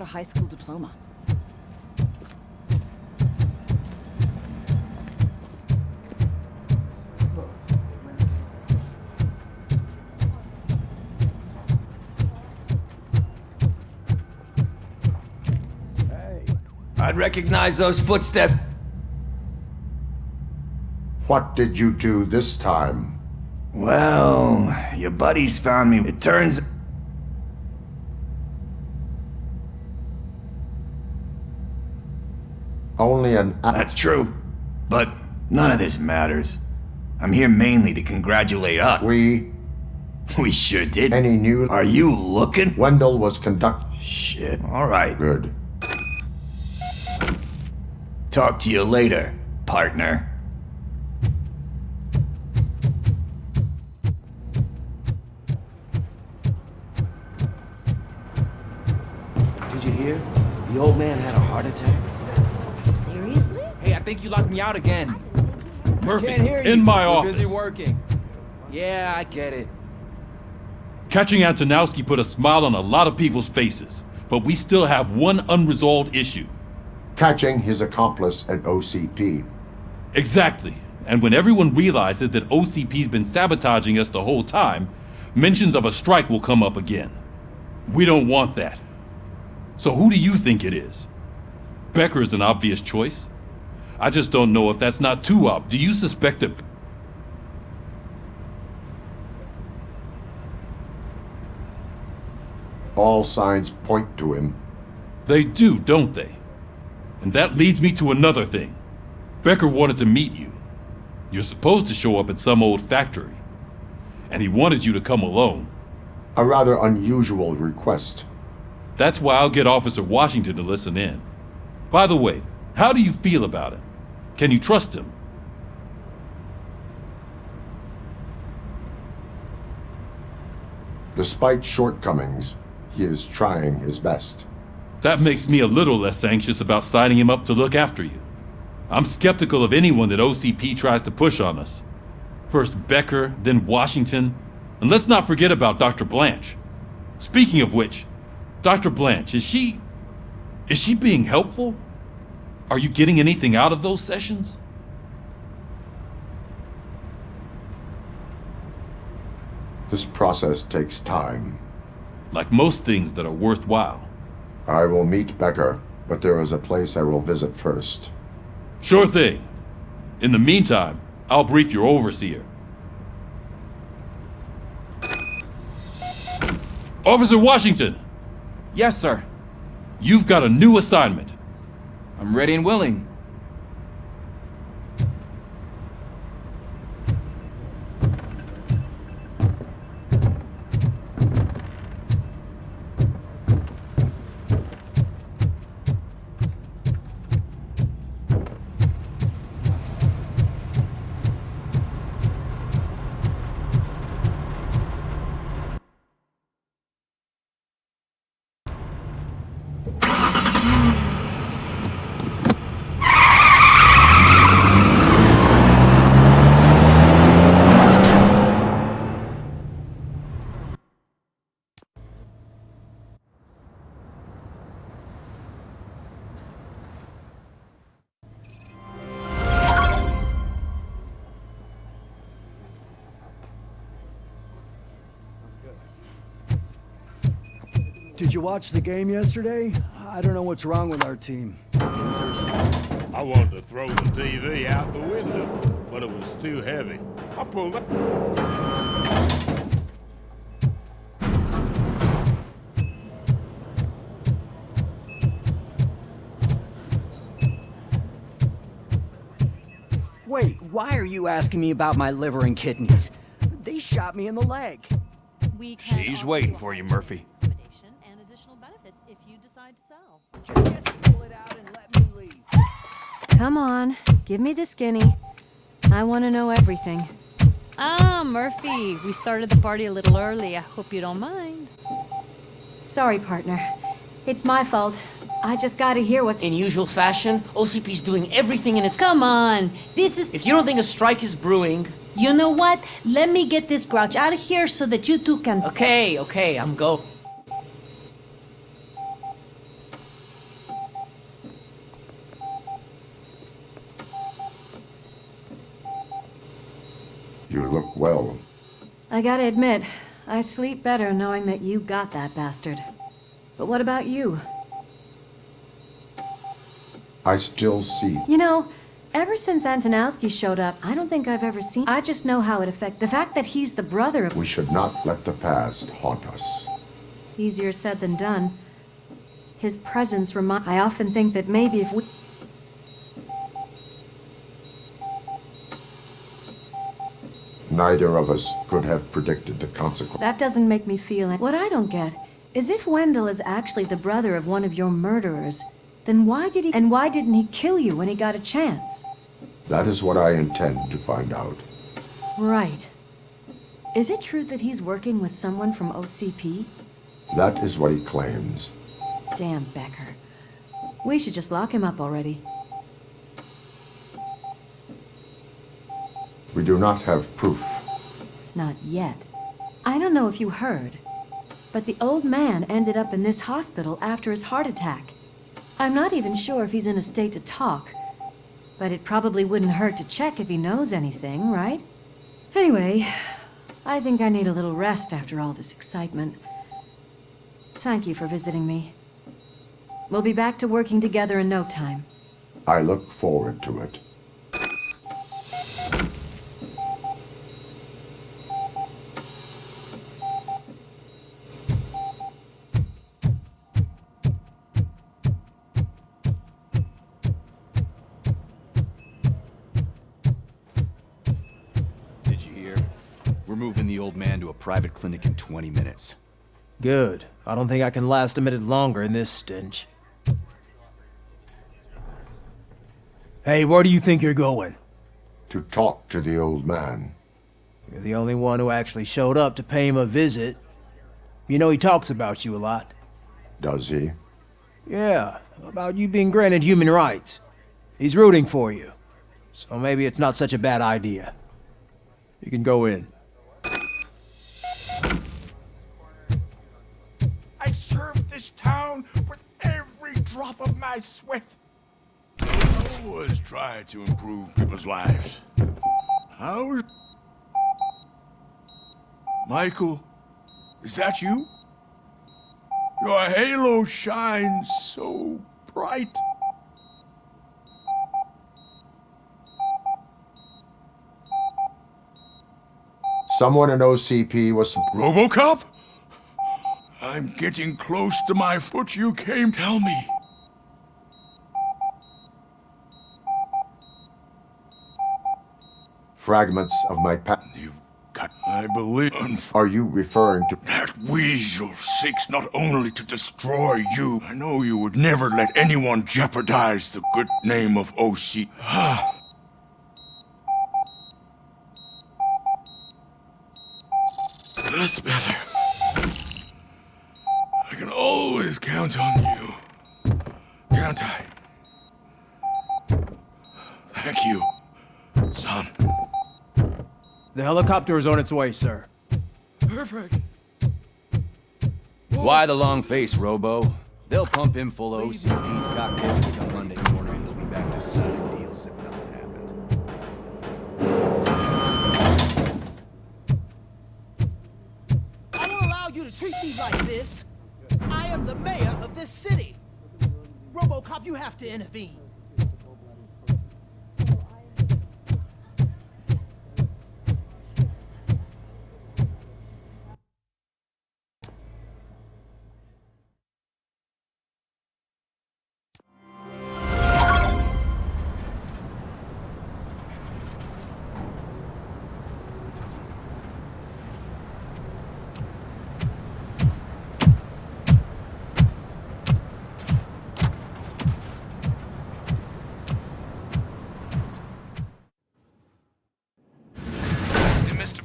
a high school diploma. I'd recognize those footsteps. What did you do this time? Well, your buddies found me. It turns... Only an... That's true. But none of this matters. I'm here mainly to congratulate us. We sure did. Any new... Are you looking? Wendell was Shit. All right. Good. Talk to you later, partner. Did you hear? The old man had a heart attack. Seriously? Hey, I think you locked me out again. Murphy, Can't hear you. in my We're office. busy working. Yeah, I get it. Catching Antonowski put a smile on a lot of people's faces, but we still have one unresolved issue. Catching his accomplice at OCP. Exactly. And when everyone realizes that OCP's been sabotaging us the whole time, mentions of a strike will come up again. We don't want that. So who do you think it is? Becker is an obvious choice. I just don't know if that's not too obvious. Do you suspect that... All signs point to him. They do, don't they? And that leads me to another thing. Becker wanted to meet you. You're supposed to show up at some old factory. And he wanted you to come alone. A rather unusual request. That's why I'll get Officer Washington to listen in. By the way, how do you feel about him? Can you trust him? Despite shortcomings, he is trying his best. That makes me a little less anxious about signing him up to look after you. I'm skeptical of anyone that OCP tries to push on us. First Becker, then Washington, and let's not forget about Dr. Blanche. Speaking of which, Dr. Blanche, is she being helpful? Are you getting anything out of those sessions? This process takes time. Like most things that are worthwhile. I will meet Becker, but there is a place I will visit first. Sure thing. In the meantime, I'll brief your overseer. Officer Washington! Yes, sir. You've got a new assignment. I'm ready and willing. Did you watch the game yesterday? I don't know what's wrong with our team. Losers. I wanted to throw the TV out the window, but it was too heavy. I pulled it. Wait, why are you asking me about my liver and kidneys? They shot me in the leg. She's waiting for you, Murphy. And additional benefits if you decide to sell. Pull it out and let me leave. Come on, give me the skinny. I want to know everything. Ah, Murphy, we started the party a little early. I hope you don't mind. Sorry, partner. It's my fault. I just gotta hear what's... In usual fashion, OCP's doing everything in its... Come on, this is... If you don't think a strike is brewing... You know what? Let me get this grouch out of here so that you two can... Okay, I'm go... You look well. I gotta admit, I sleep better knowing that you got that bastard. But what about you? I still see. You know, ever since Antonowski showed up, I don't think I've ever seen... I just know how it affects... The fact that he's the brother of... We should not let the past haunt us. Easier said than done. His presence I often think that maybe if we... Neither of us could have predicted the consequence. That doesn't make me feel... What I don't get is if Wendell is actually the brother of one of your murderers, then why did he... And why didn't he kill you when he got a chance? That is what I intend to find out. Right. Is it true that he's working with someone from OCP? That is what he claims. Damn Becker. We should just lock him up already. We do not have proof. Not yet. I don't know if you heard, but the old man ended up in this hospital after his heart attack. I'm not even sure if he's in a state to talk, but it probably wouldn't hurt to check if he knows anything, right? Anyway, I think I need a little rest after all this excitement. Thank you for visiting me. We'll be back to working together in no time. I look forward to it. Did you hear? We're moving the old man to a private clinic in 20 minutes. Good. I don't think I can last a minute longer in this stench. Hey, where do you think you're going? To talk to the old man. You're the only one who actually showed up to pay him a visit. You know he talks about you a lot. Does he? Yeah, about you being granted human rights. He's rooting for you. So maybe it's not such a bad idea. You can go in. I served this town with every drop of my sweat. I always try to improve people's lives. How's... Michael, is that you? Your halo shines so bright. Someone in OCP was... Robocop? I'm getting close to my foot. You came, tell me. Fragments of my You've got, I believe... Are you referring to... That weasel seeks not only to destroy you. I know you would never let anyone jeopardize the good name of OC. That's better. I can always count on you. Can't I? Thank you, son. The helicopter is on its way, sir. Perfect. Why the long face, Robo? They'll pump him full of OCP's cocktails like on Monday morning. He'll be back to signing deals if nothing happened. I don't allow you to treat me like this. I am the mayor of this city. Robocop, you have to intervene.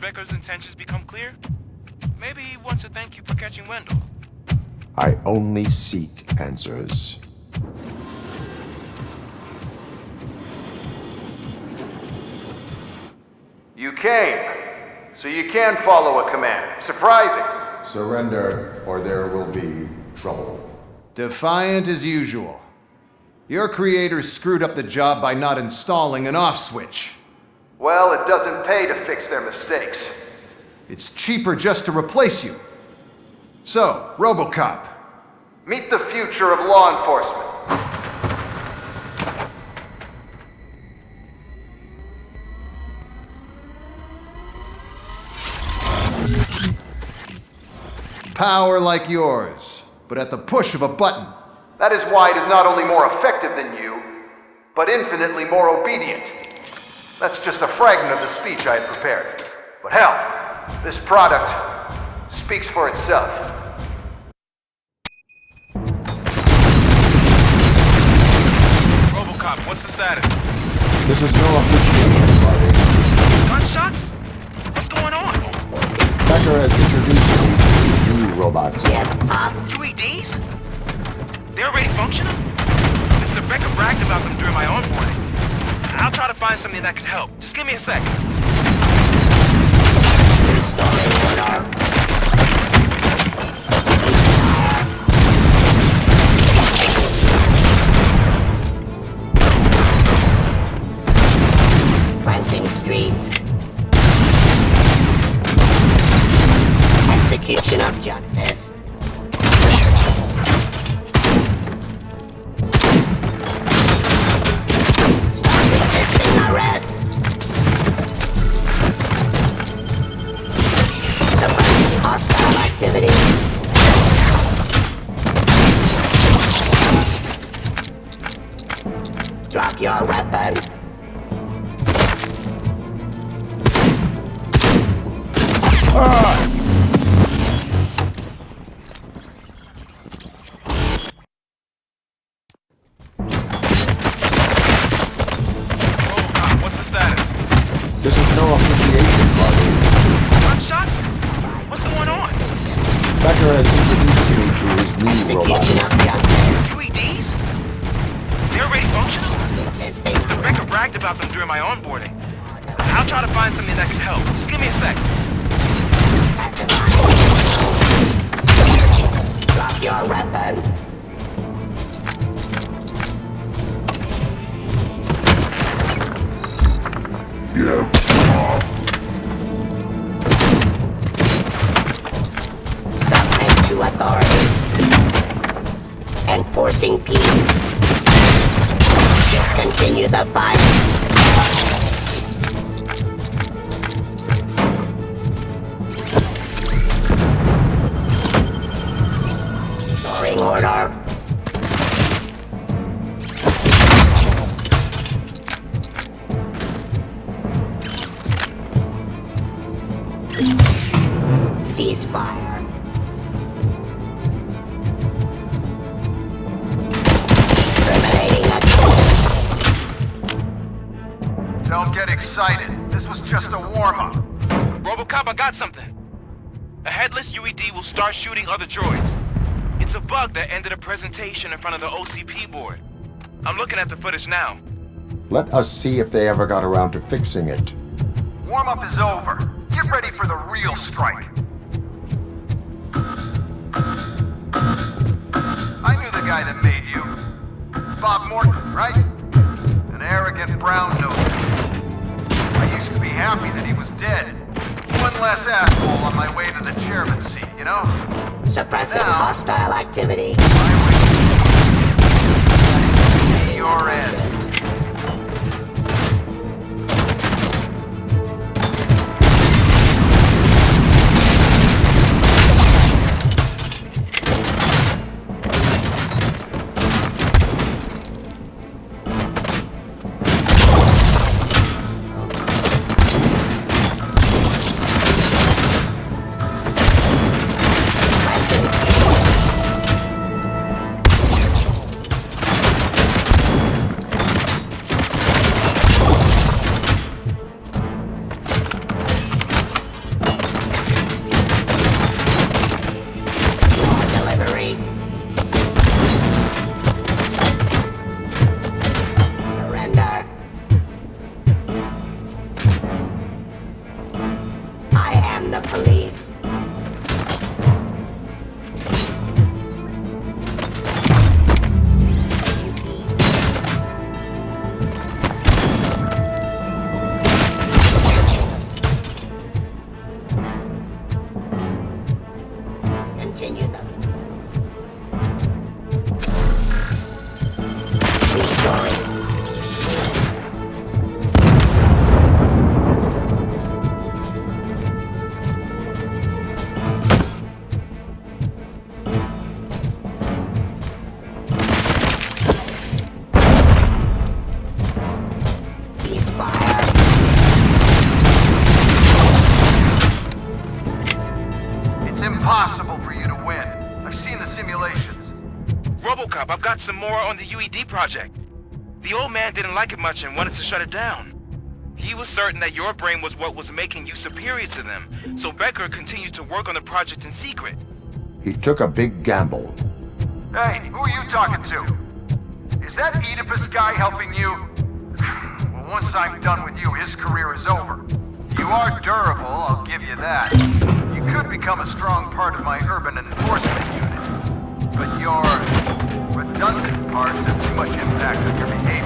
Becker's intentions become clear? Maybe he wants to thank you for catching Wendell. I only seek answers. You came, so you can follow a command. Surprising. Surrender, or there will be trouble. Defiant as usual. Your creators screwed up the job by not installing an off switch. Well, it doesn't pay to fix their mistakes. It's cheaper just to replace you. So, Robocop, meet the future of law enforcement. Power like yours, but at the push of a button. That is why it is not only more effective than you, but infinitely more obedient. That's just a fragment of the speech I had prepared. But hell, this product speaks for itself. Robocop, what's the status? This is no appreciation party. Gunshots? What's going on? Becker has introduced me to new robots. UEDs? They're already functional? Mr. Becker bragged about them during my onboarding. I'll try to find something that can help. Just give me a second. Cleansing streets. Execution of justice. Stop resisting arrest. Suppressing hostile activity. Drop your weapon. Robocop, what's the status? This is no appreciation party. Gunshots? What's going on? Becker has introduced me to his new robots. UEDs? They're already functional? Mr. Becker bragged about them during my onboarding. I'll try to find something that can help. Just give me a sec. Drop your weapon. Submit to authority. Enforcing peace. Discontinue the fight. Restoring order. Ceasefire. Terminating Don't get excited. This was just a warm-up. Robocop, I got something. A headless UED will start shooting other droids. It's a bug that ended a presentation in front of the OCP board. I'm looking at the footage now. Let us see if they ever got around to fixing it. Warm-up is over. Get ready for the real strike. I knew the guy that made you. Bob Morton, right? An arrogant brown-noser. I used to be happy that he was dead. One less asshole on my way to the chairman's seat, you know? Suppressing hostile activity. Your end. story. It's impossible for you to win. I've seen the simulations. Robocop, I've got some more on the UED project. The old man didn't like it much and wanted to shut it down. He was certain that your brain was what was making you superior to them, so Becker continued to work on the project in secret. He took a big gamble. Hey, who are you talking to? Is that Oedipus guy helping you? Well, once I'm done with you, his career is over. You are durable, I'll give you that. You could become a strong part of my urban enforcement unit. But your redundant parts have too much impact on your behavior.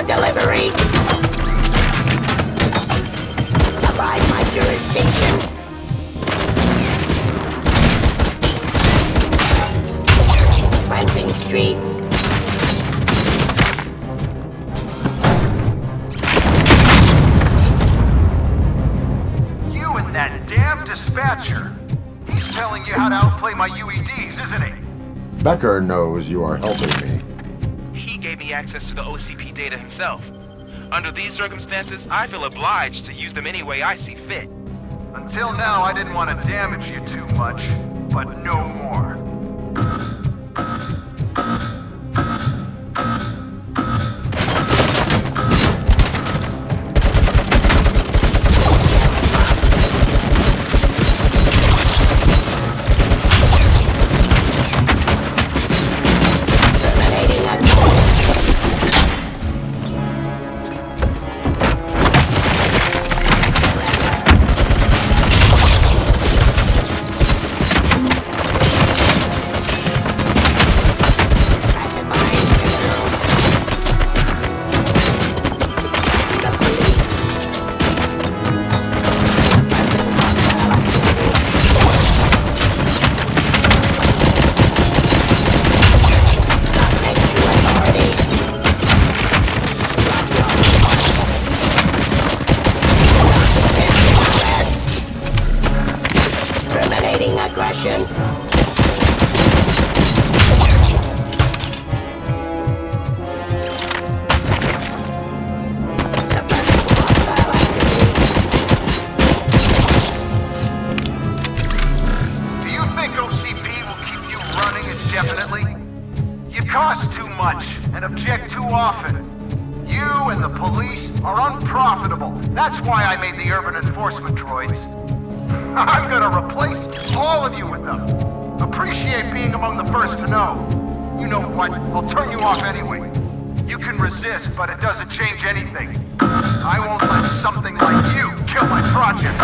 delivery. Abide my jurisdiction. Cleansing streets. You and that damn dispatcher. He's telling you how to outplay my UEDs, isn't he? Becker knows you are helping me. He gave me access to the OCP data himself. Under these circumstances, I feel obliged to use them any way I see fit. Until now, I didn't want to damage you too much, but no more. Aggression. Do you think OCP will keep you running indefinitely? You cost too much and object too often. You and the police are unprofitable. That's why I made the urban enforcement droids. I'm gonna replace all of you with them. Appreciate being among the first to know. You know what? I'll turn you off anyway. You can resist, but it doesn't change anything. I won't let something like you kill my project.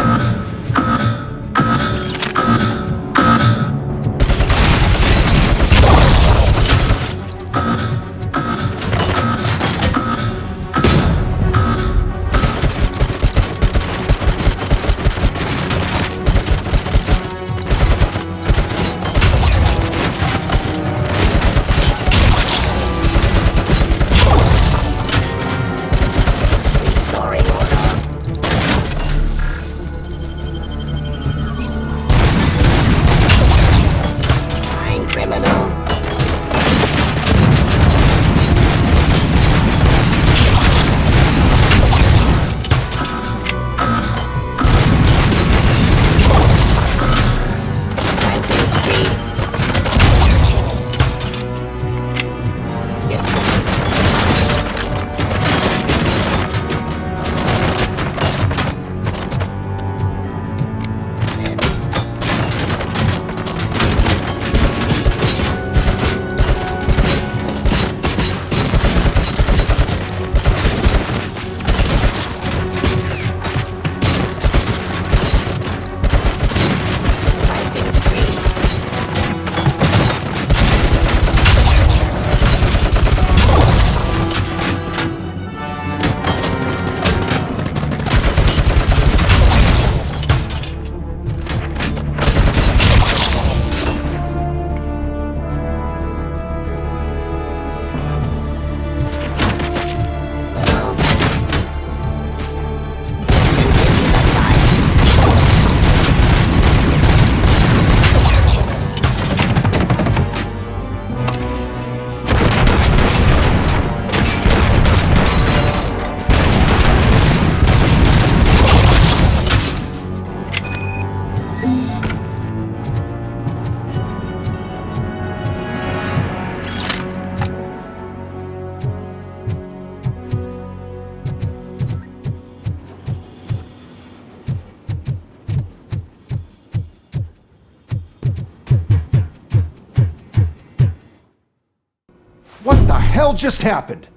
hell just happened?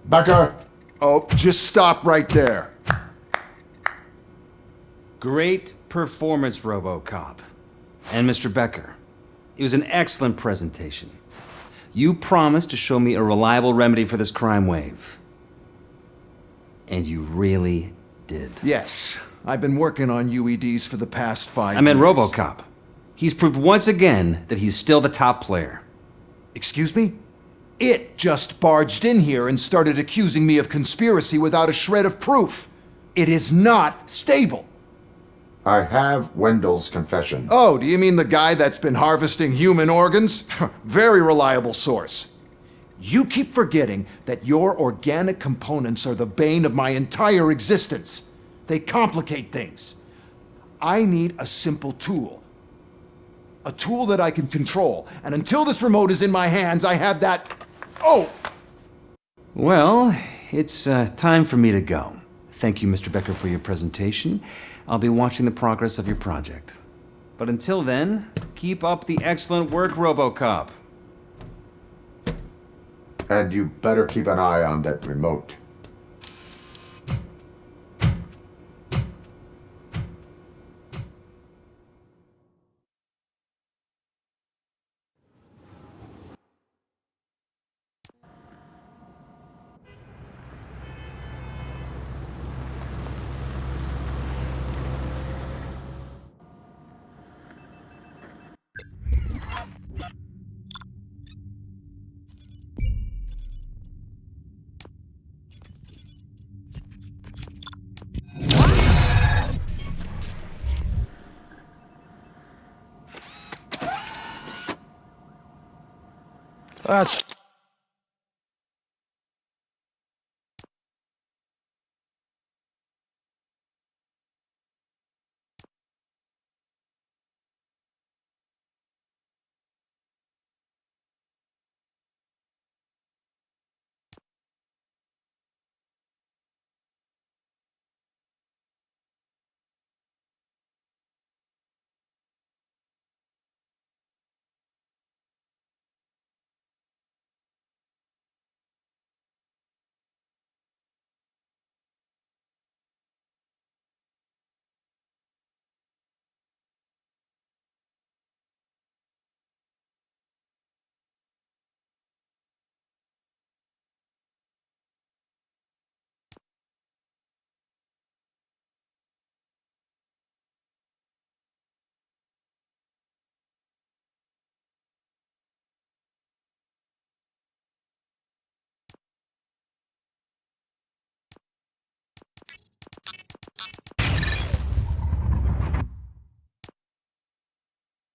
Becker! Oh, just stop right there. Great performance, Robocop. And Mr. Becker, it was an excellent presentation. You promised to show me a reliable remedy for this crime wave. And you really did. Yes, I've been working on UEDs for the past 5 years. I meant Robocop. He's proved once again that he's still the top player. Excuse me? It just barged in here and started accusing me of conspiracy without a shred of proof. It is not stable. I have Wendell's confession. Oh, do you mean the guy that's been harvesting human organs? Very reliable source. You keep forgetting that your organic components are the bane of my entire existence. They complicate things. I need a simple tool. A tool that I can control. And until this remote is in my hands, I have that... Oh! Well, it's time for me to go. Thank you, Mr. Becker, for your presentation. I'll be watching the progress of your project. But until then, keep up the excellent work, Robocop. And you better keep an eye on that remote. That's...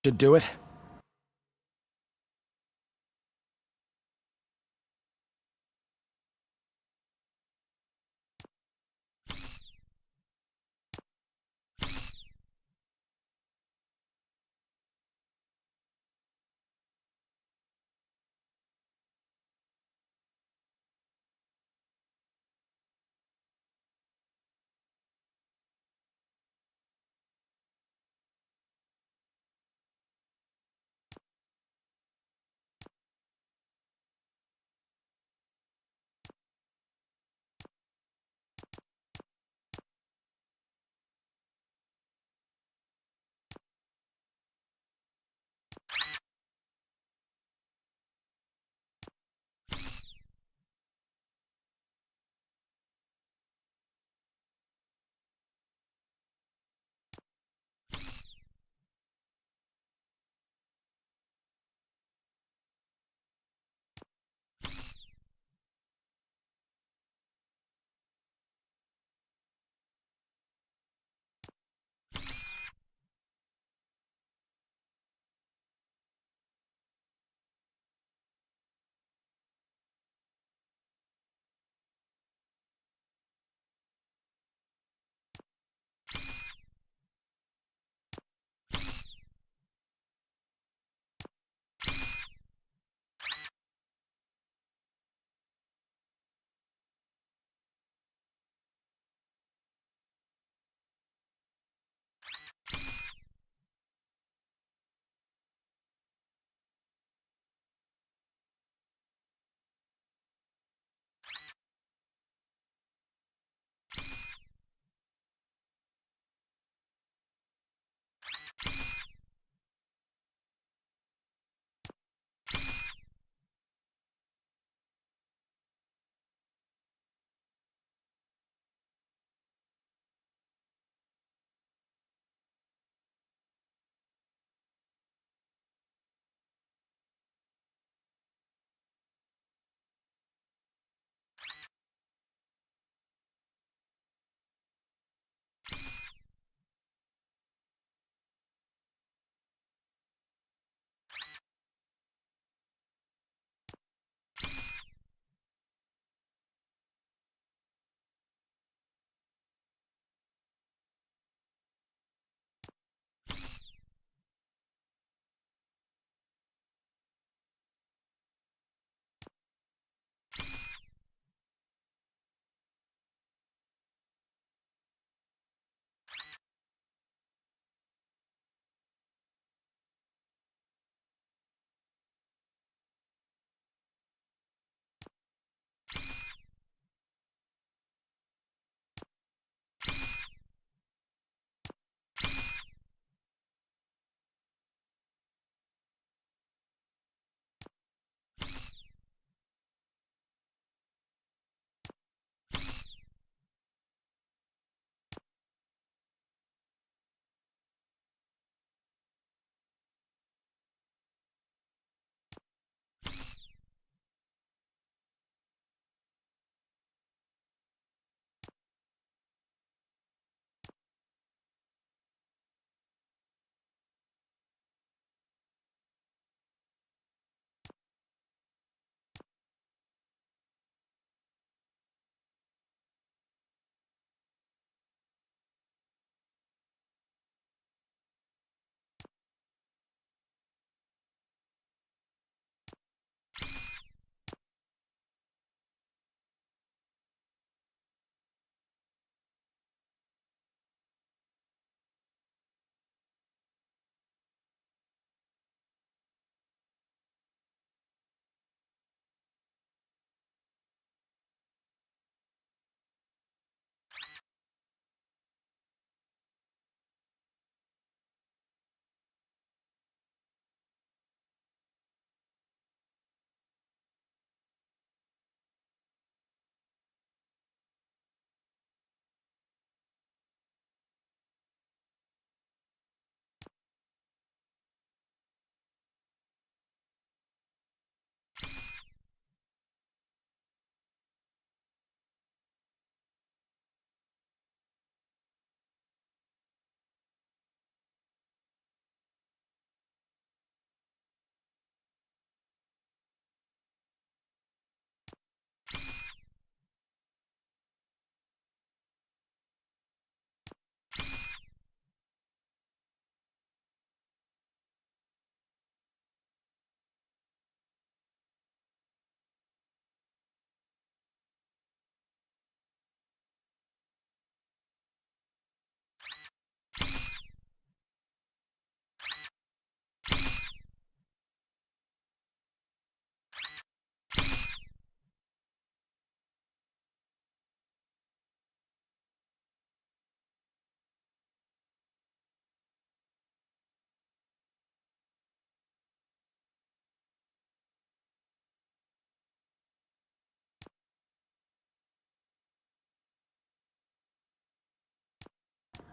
should do it.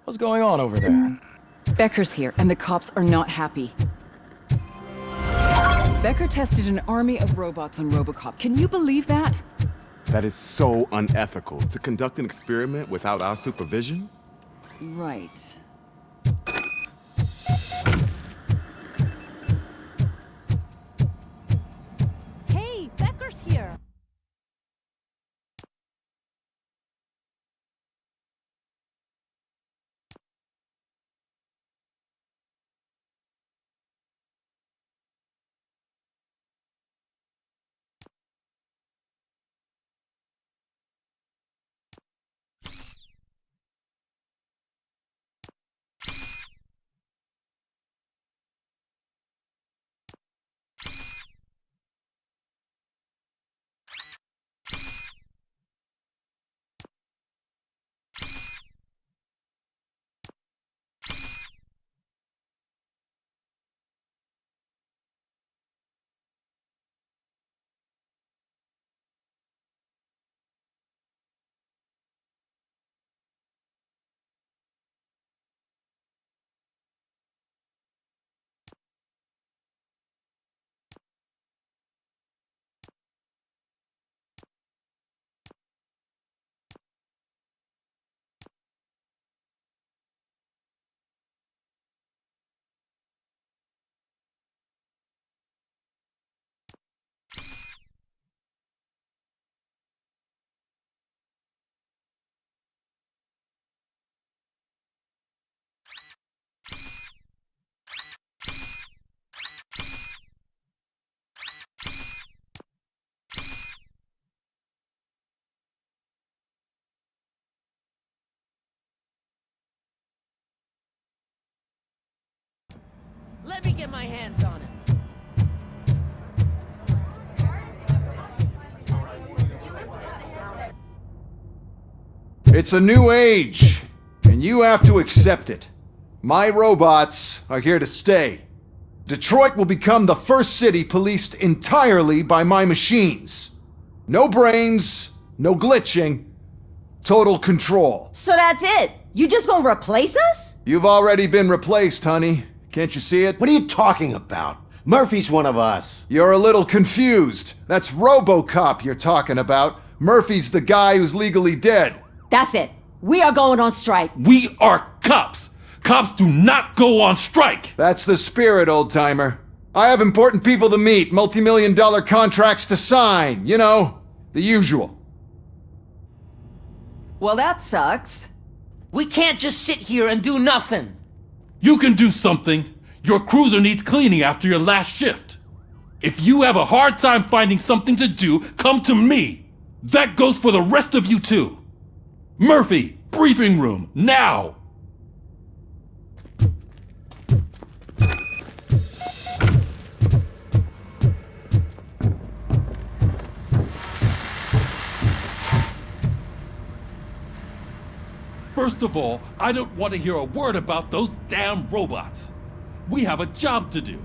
What's going on over there? Becker's here, and the cops are not happy. Becker tested an army of robots on Robocop. Can you believe that? That is so unethical. To conduct an experiment without our supervision? Right. Hey, Becker's here. Let me get my hands on him. It's a new age, and you have to accept it. My robots are here to stay. Detroit will become the first city policed entirely by my machines. No brains, no glitching, total control. So that's it? You just gonna replace us? You've already been replaced, honey. Can't you see it? What are you talking about? Murphy's one of us. You're a little confused. That's Robocop you're talking about. Murphy's the guy who's legally dead. That's it. We are going on strike. We are cops. Cops do not go on strike. That's the spirit, old-timer. I have important people to meet, multi-million-dollar contracts to sign. You know, the usual. Well, that sucks. We can't just sit here and do nothing. You can do something. Your cruiser needs cleaning after your last shift. If you have a hard time finding something to do, come to me. That goes for the rest of you too. Murphy, briefing room, now! First of all, I don't want to hear a word about those damn robots. We have a job to do.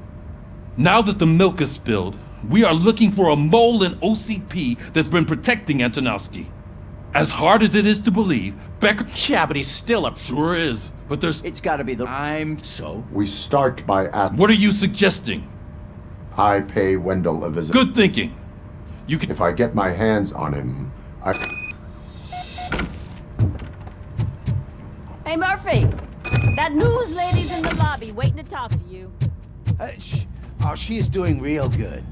Now that the milk is spilled, we are looking for a mole in OCP that's been protecting Antonowski. As hard as it is to believe, Becker... Yeah, but he's still a... Sure is, but there's... It's gotta be the... So? We start by asking. What are you suggesting? I pay Wendell a visit. Good thinking. You can... If I get my hands on him, Hey, Murphy! That news lady's in the lobby waiting to talk to you. She's doing real good.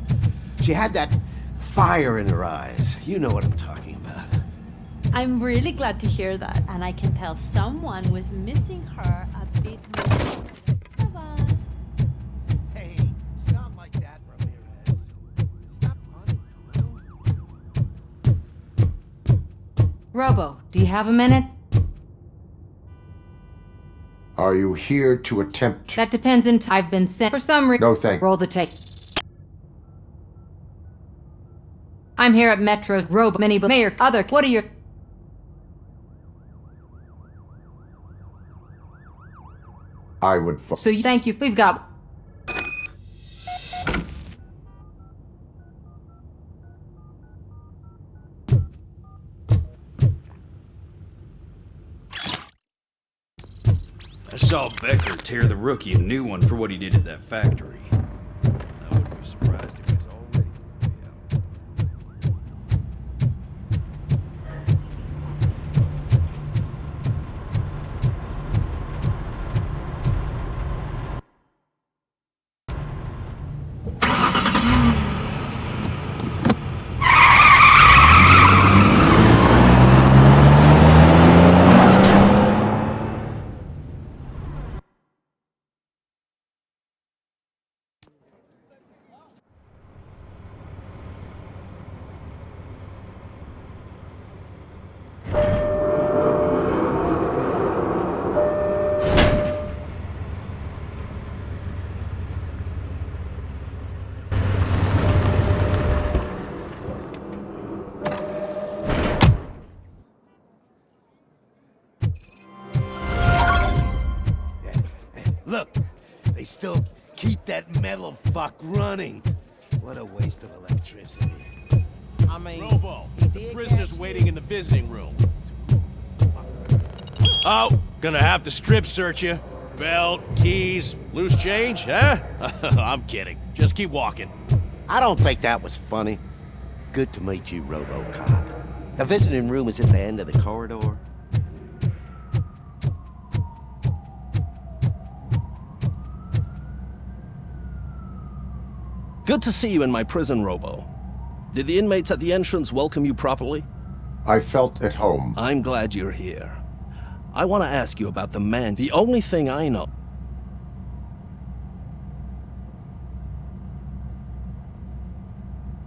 She had that fire in her eyes. You know what I'm talking about. I'm really glad to hear that, and I can tell someone was missing her a bit more of us. Hey, stop like that, Ramirez. Stop running. Robo, do you have a minute? are you here to attempt... That depends on... I've been sent for some reason. No, thank you. Roll the tape. I'm here at Metro's Robo Mini Mayor. Other... What are your... I would... So you thank you. We've got... I saw Becker tear the rookie a new one for what he did at that factory. I wouldn't be surprised if he's already out. Look, they still keep that metal fuck running. What a waste of electricity. I mean, Robo, the prisoner's waiting in the visiting room. Oh, gonna have to strip search you. Belt, keys, loose change, huh? I'm kidding. Just keep walking. I don't think that was funny. Good to meet you, Robocop. The visiting room is at the end of the corridor. Good to see you in my prison, Robo. Did the inmates at the entrance welcome you properly? I felt at home. I'm glad you're here. I want to ask you about the man. The only thing I know...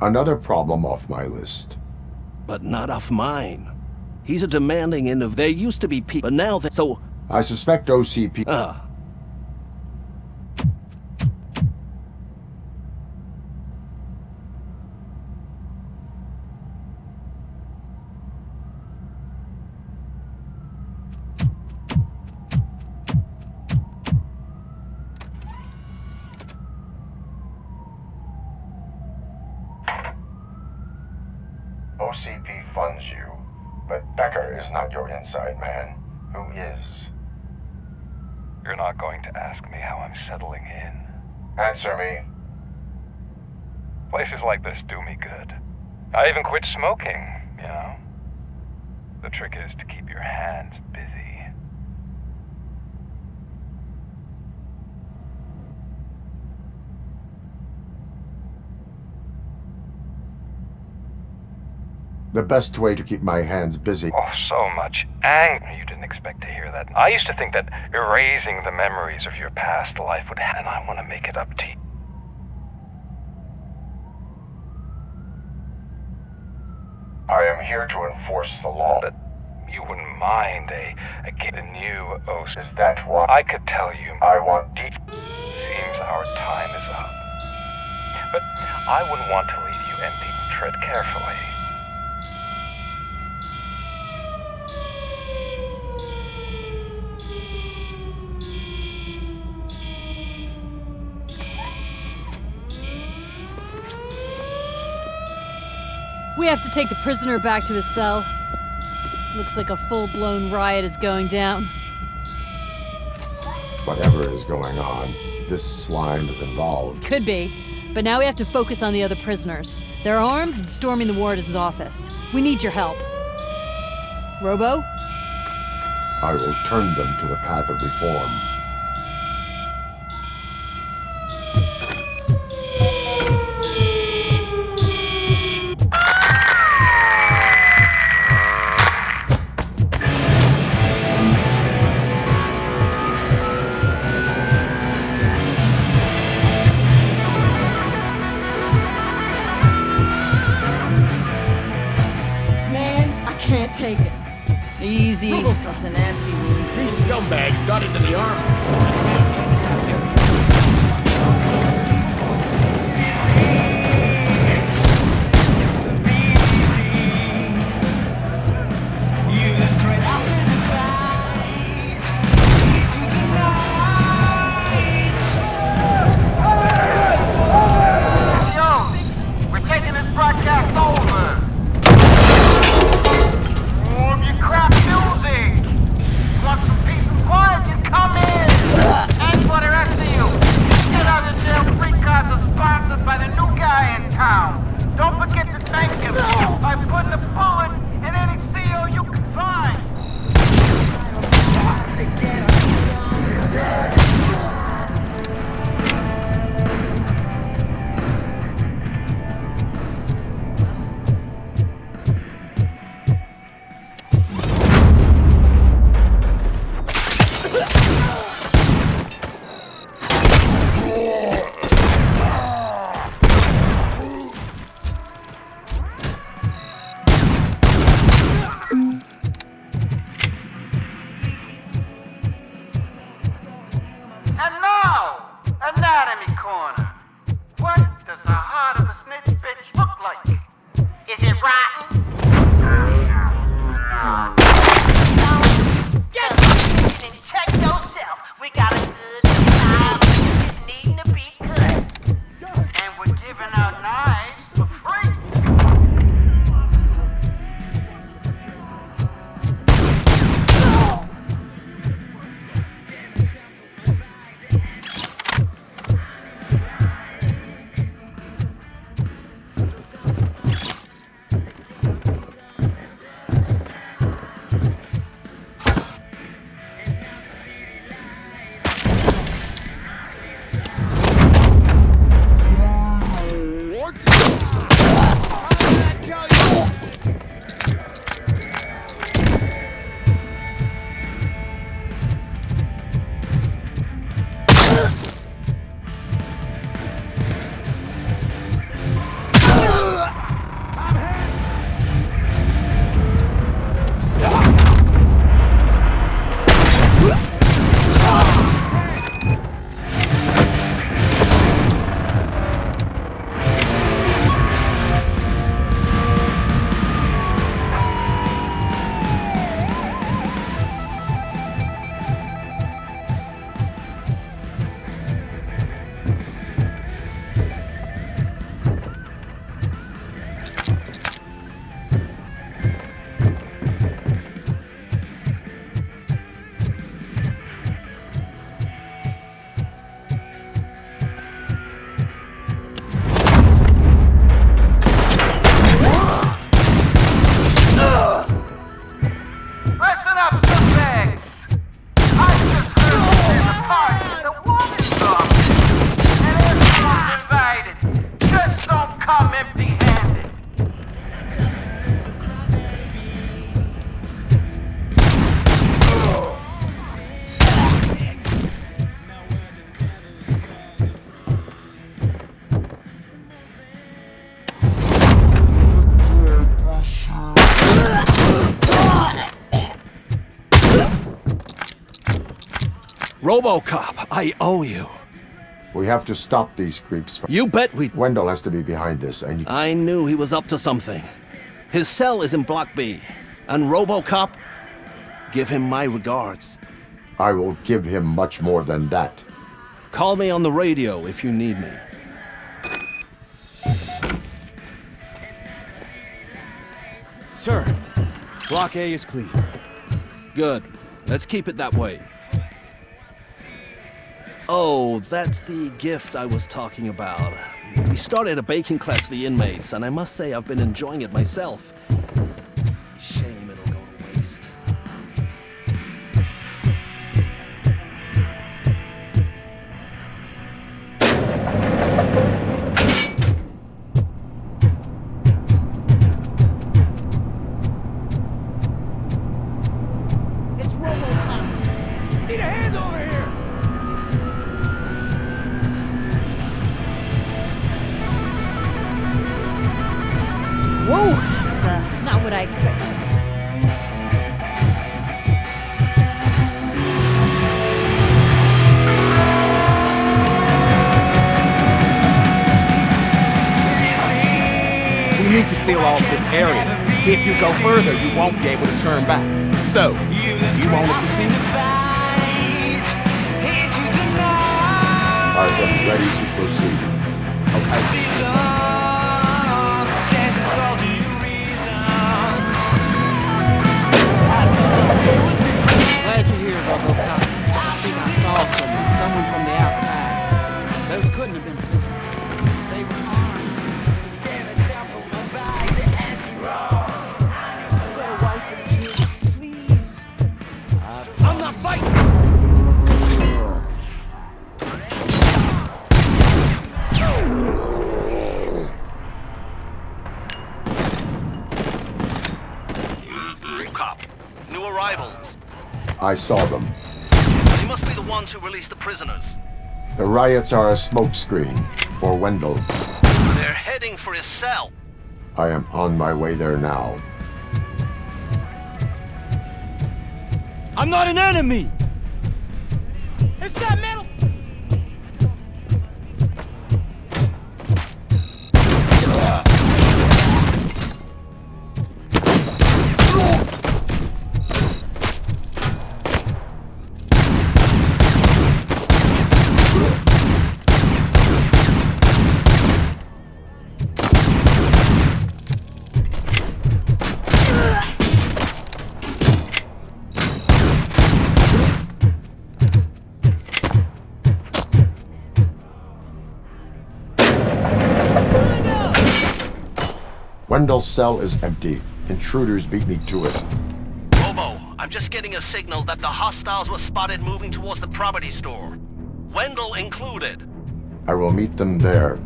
Another problem off my list. But not off mine. He's a demanding There used to be people, but now that... So... I suspect OCP... OCP funds you, but Becker is not your inside man. Who is? You're not going to ask me how I'm settling in. Answer me. Places like this do me good. I even quit smoking, you know? The trick is to keep your hands busy. The best way to keep my hands busy. Oh, so much anger. You didn't expect to hear that. I used to think that erasing the memories of your past life would happen, and I want to make it up to you. I am here to enforce the law. But you wouldn't mind a new OC. Is that why? I could tell you. I want deep. Seems our time is up. But I wouldn't want to leave you empty. Tread carefully. We have to take the prisoner back to his cell. Looks like a full-blown riot is going down. Whatever is going on, this slime is involved. Could be, but now we have to focus on the other prisoners. They're armed and storming the warden's office. We need your help. Robo? I will turn them to the path of reform. Can't take it. Easy. That's a nasty wound. These scumbags got into the army. Yo, we're taking this broadcast over. Crap music! Want some peace and quiet? You come in! Robocop, I owe you. We have to stop these creeps from... You bet we... Wendell has to be behind this, and... I knew he was up to something. His cell is in Block B. And Robocop, give him my regards. I will give him much more than that. Call me on the radio if you need me. Sir, Block A is clear. Good. Let's keep it that way. Oh, that's the gift I was talking about. We started a baking class for the inmates, and I must say I've been enjoying it myself. Shame it'll go to waste. It's Robocop. Need a hand over here. Whoa, it's not what I expected. We need to seal off this area. If you go further, you won't be able to turn back. So, you want to proceed? I am ready to proceed. Okay. Glad you're here, Robocop. I think I saw someone from the outside. Those couldn't have been prisoners. They were armed. I've got a wife and kids. Please. I'm not fighting. Cop. New arrivals. I saw them. They must be the ones who released the prisoners. The riots are a smokescreen for Wendell. They're heading for his cell. I am on my way there now. I'm not an enemy! It's that metal. Wendell's cell is empty. Intruders beat me to it. Robo, I'm just getting a signal that the hostiles were spotted moving towards the property store. Wendell included. I will meet them there.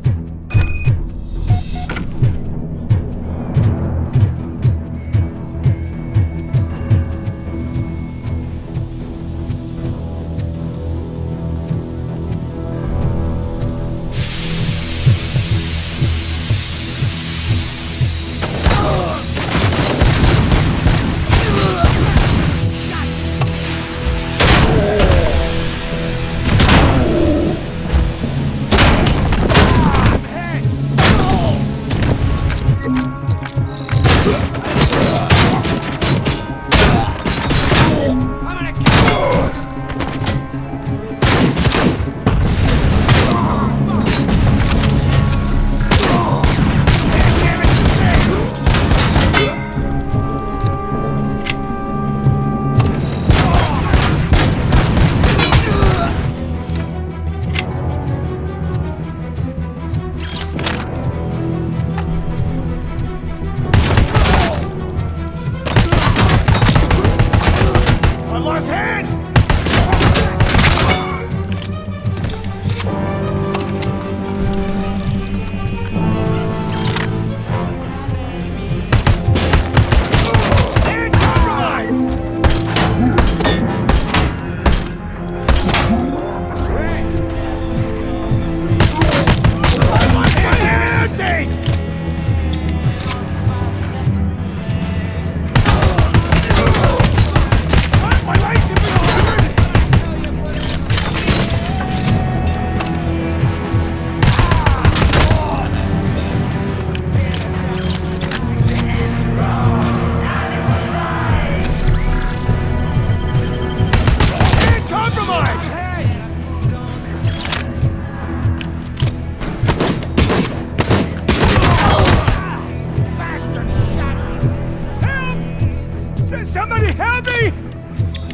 Somebody help me!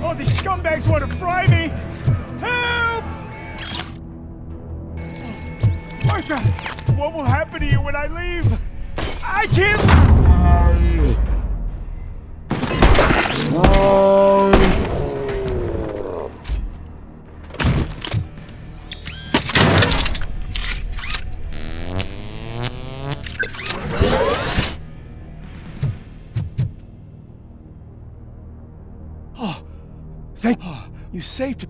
Oh, these scumbags want to fry me! Help! Martha, what will happen to you when I leave? I can't... Oh, thank you. You saved...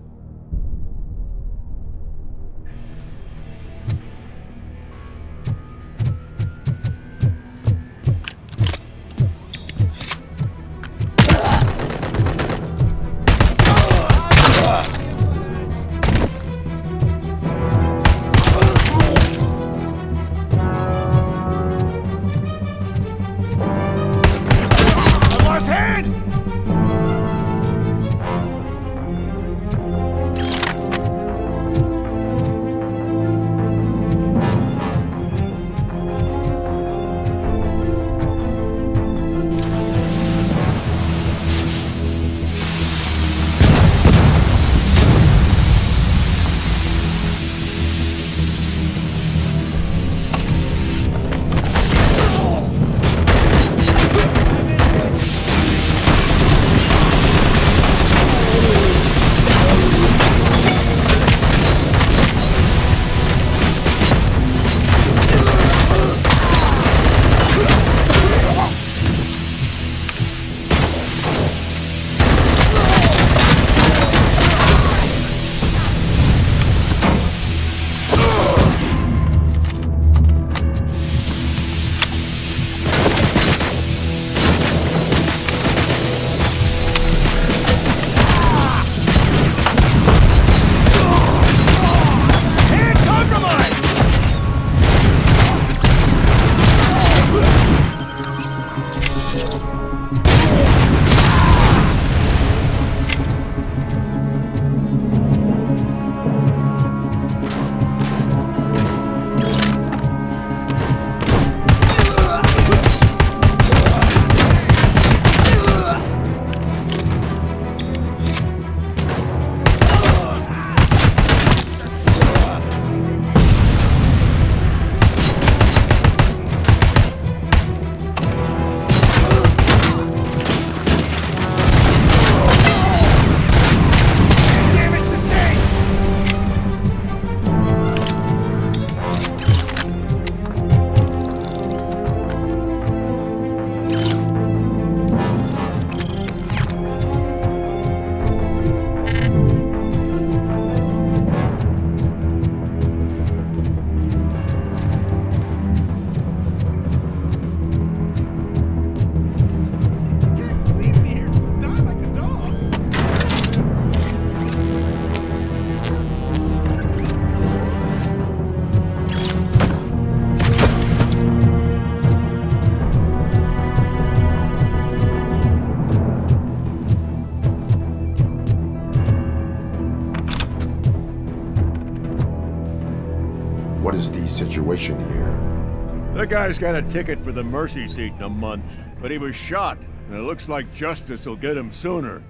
What is the situation here? The guy's got a ticket for the mercy seat in a month, but he was shot, and it looks like justice will get him sooner.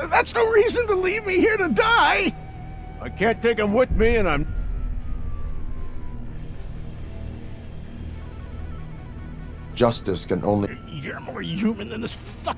That's no reason to leave me here to die! I can't take him with me, and I'm... Justice can only... You're more human than this fuck...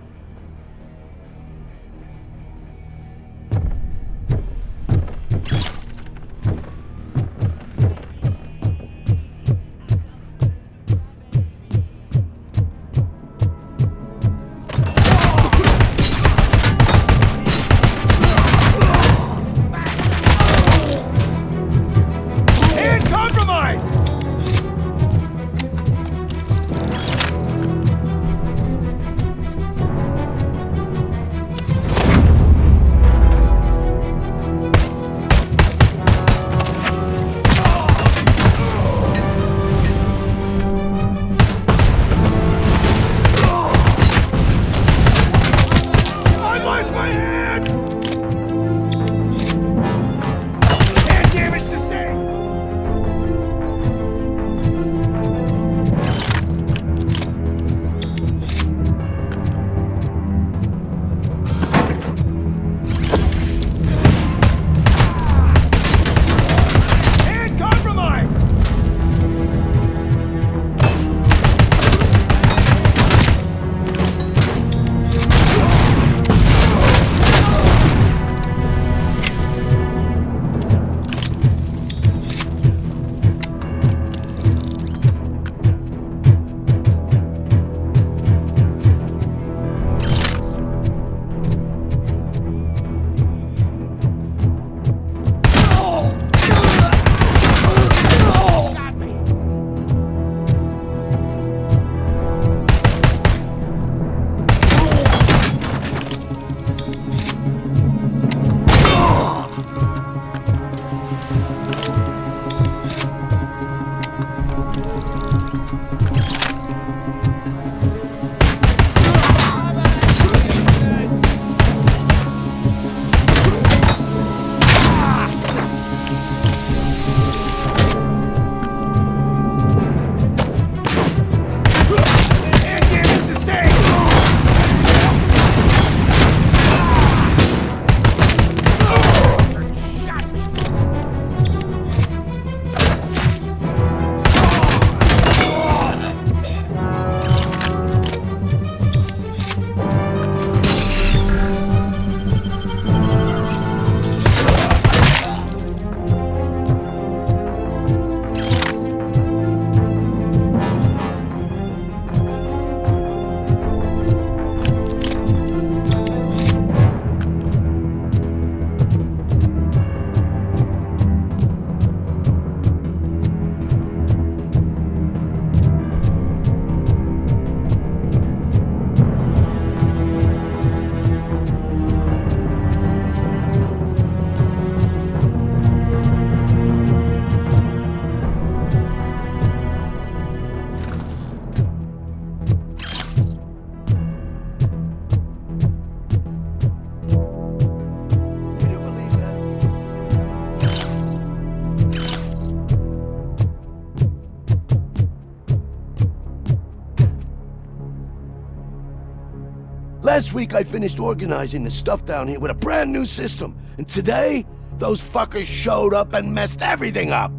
Last week I finished organizing the stuff down here with a brand new system. And today, those fuckers showed up and messed everything up.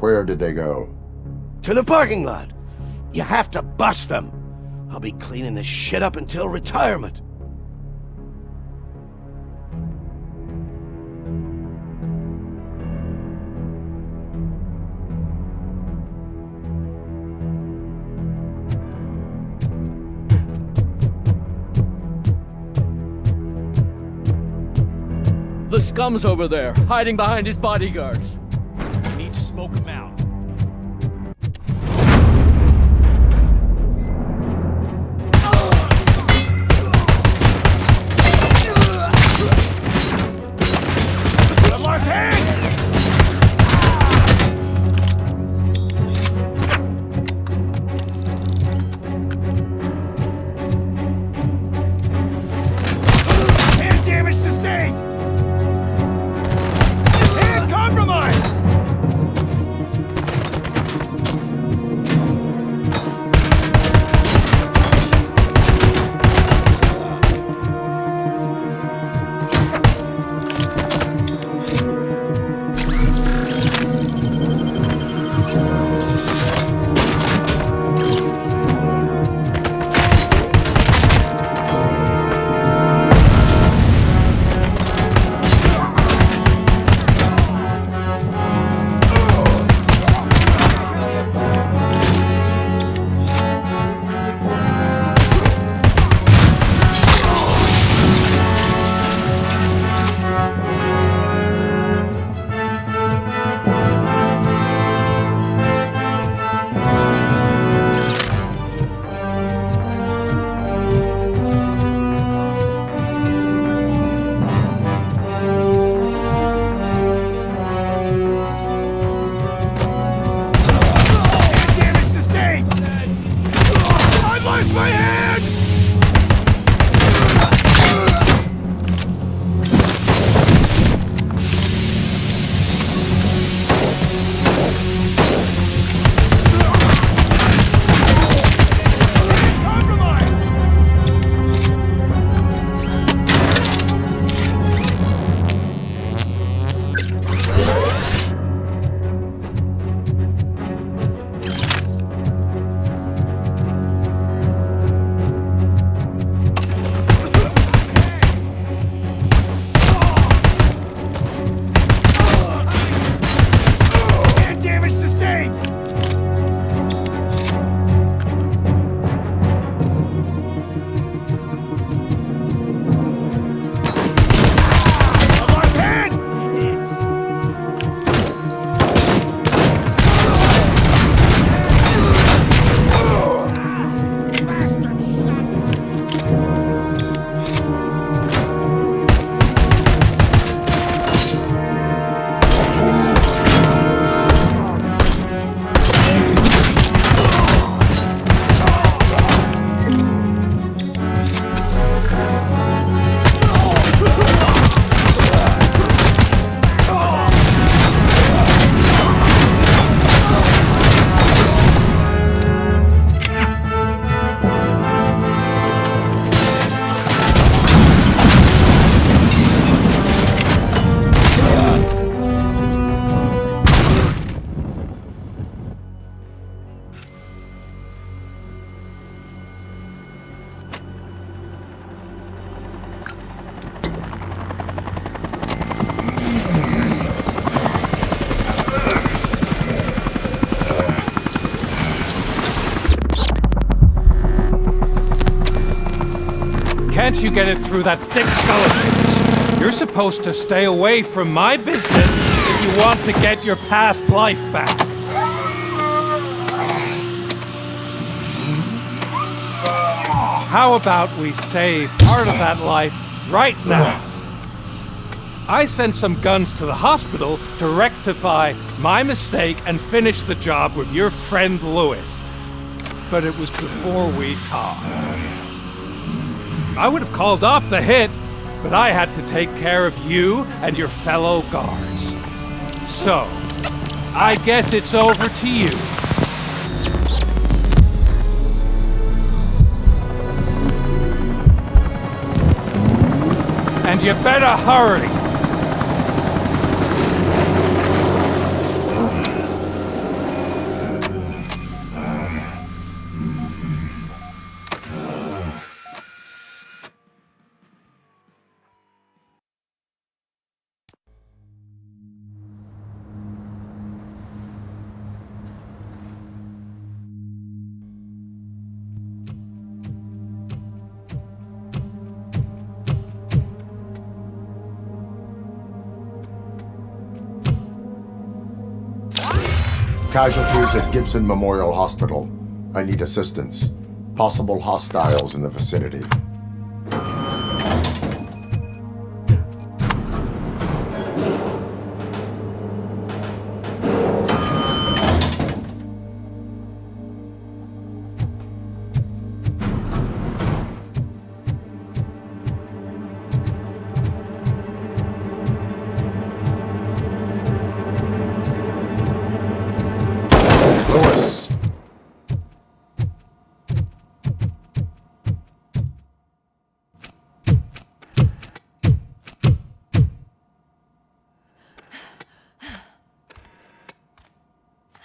Where did they go? To the parking lot. You have to bust them. I'll be cleaning this shit up until retirement. The scum's over there, hiding behind his bodyguards. We need to smoke him out. I've lost hand! Hand damage sustained! Hand compromised! Can't you get it through that thick skeleton? You're supposed to stay away from my business if you want to get your past life back. How about we save part of that life right now? I sent some guns to the hospital to rectify my mistake and finish the job with your friend Lewis. But it was before we talked. I would have called off the hit, but I had to take care of you and your fellow guards. So, I guess it's over to you. And you better hurry! Casualties at Gibson Memorial Hospital. I need assistance. Possible hostiles in the vicinity. Lewis!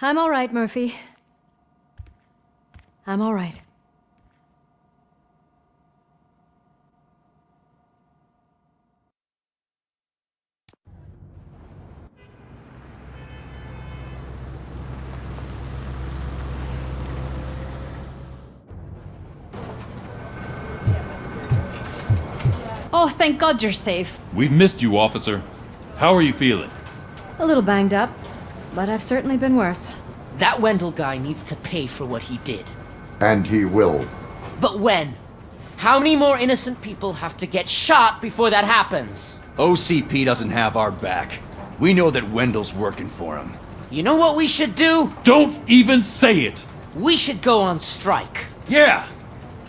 I'm all right, Murphy. I'm all right. Oh, thank God you're safe. We've missed you, officer. How are you feeling? A little banged up, but I've certainly been worse. That Wendell guy needs to pay for what he did. And he will. But when? How many more innocent people have to get shot before that happens? OCP doesn't have our back. We know that Wendell's working for him. You know what we should do? Don't even say it! We should go on strike. Yeah!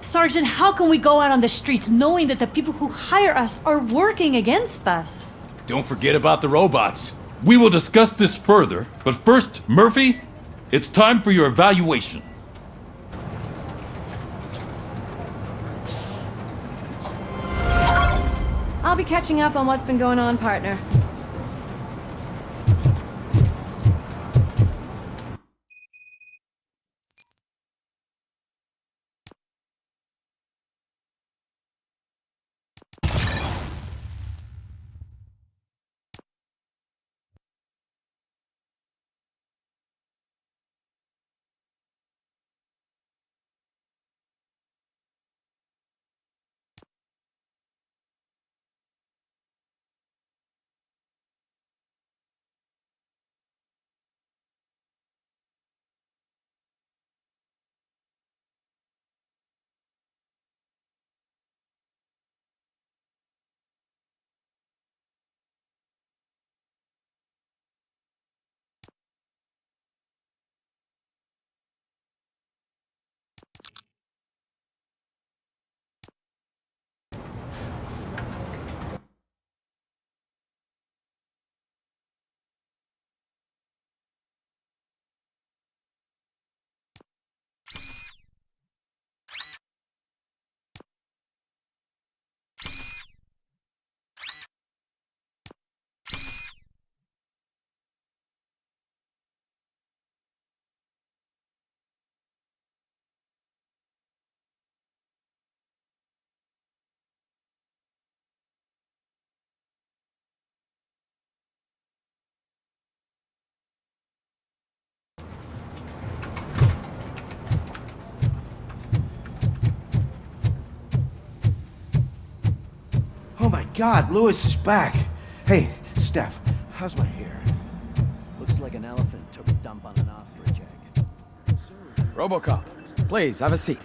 Sergeant, how can we go out on the streets knowing that the people who hire us are working against us? Don't forget about the robots. We will discuss this further, but first, Murphy, it's time for your evaluation. I'll be catching up on what's been going on, partner. Oh my God, Lewis is back. Hey, Steph, how's my hair? Looks like an elephant took a dump on an ostrich egg. Robocop, please, have a seat.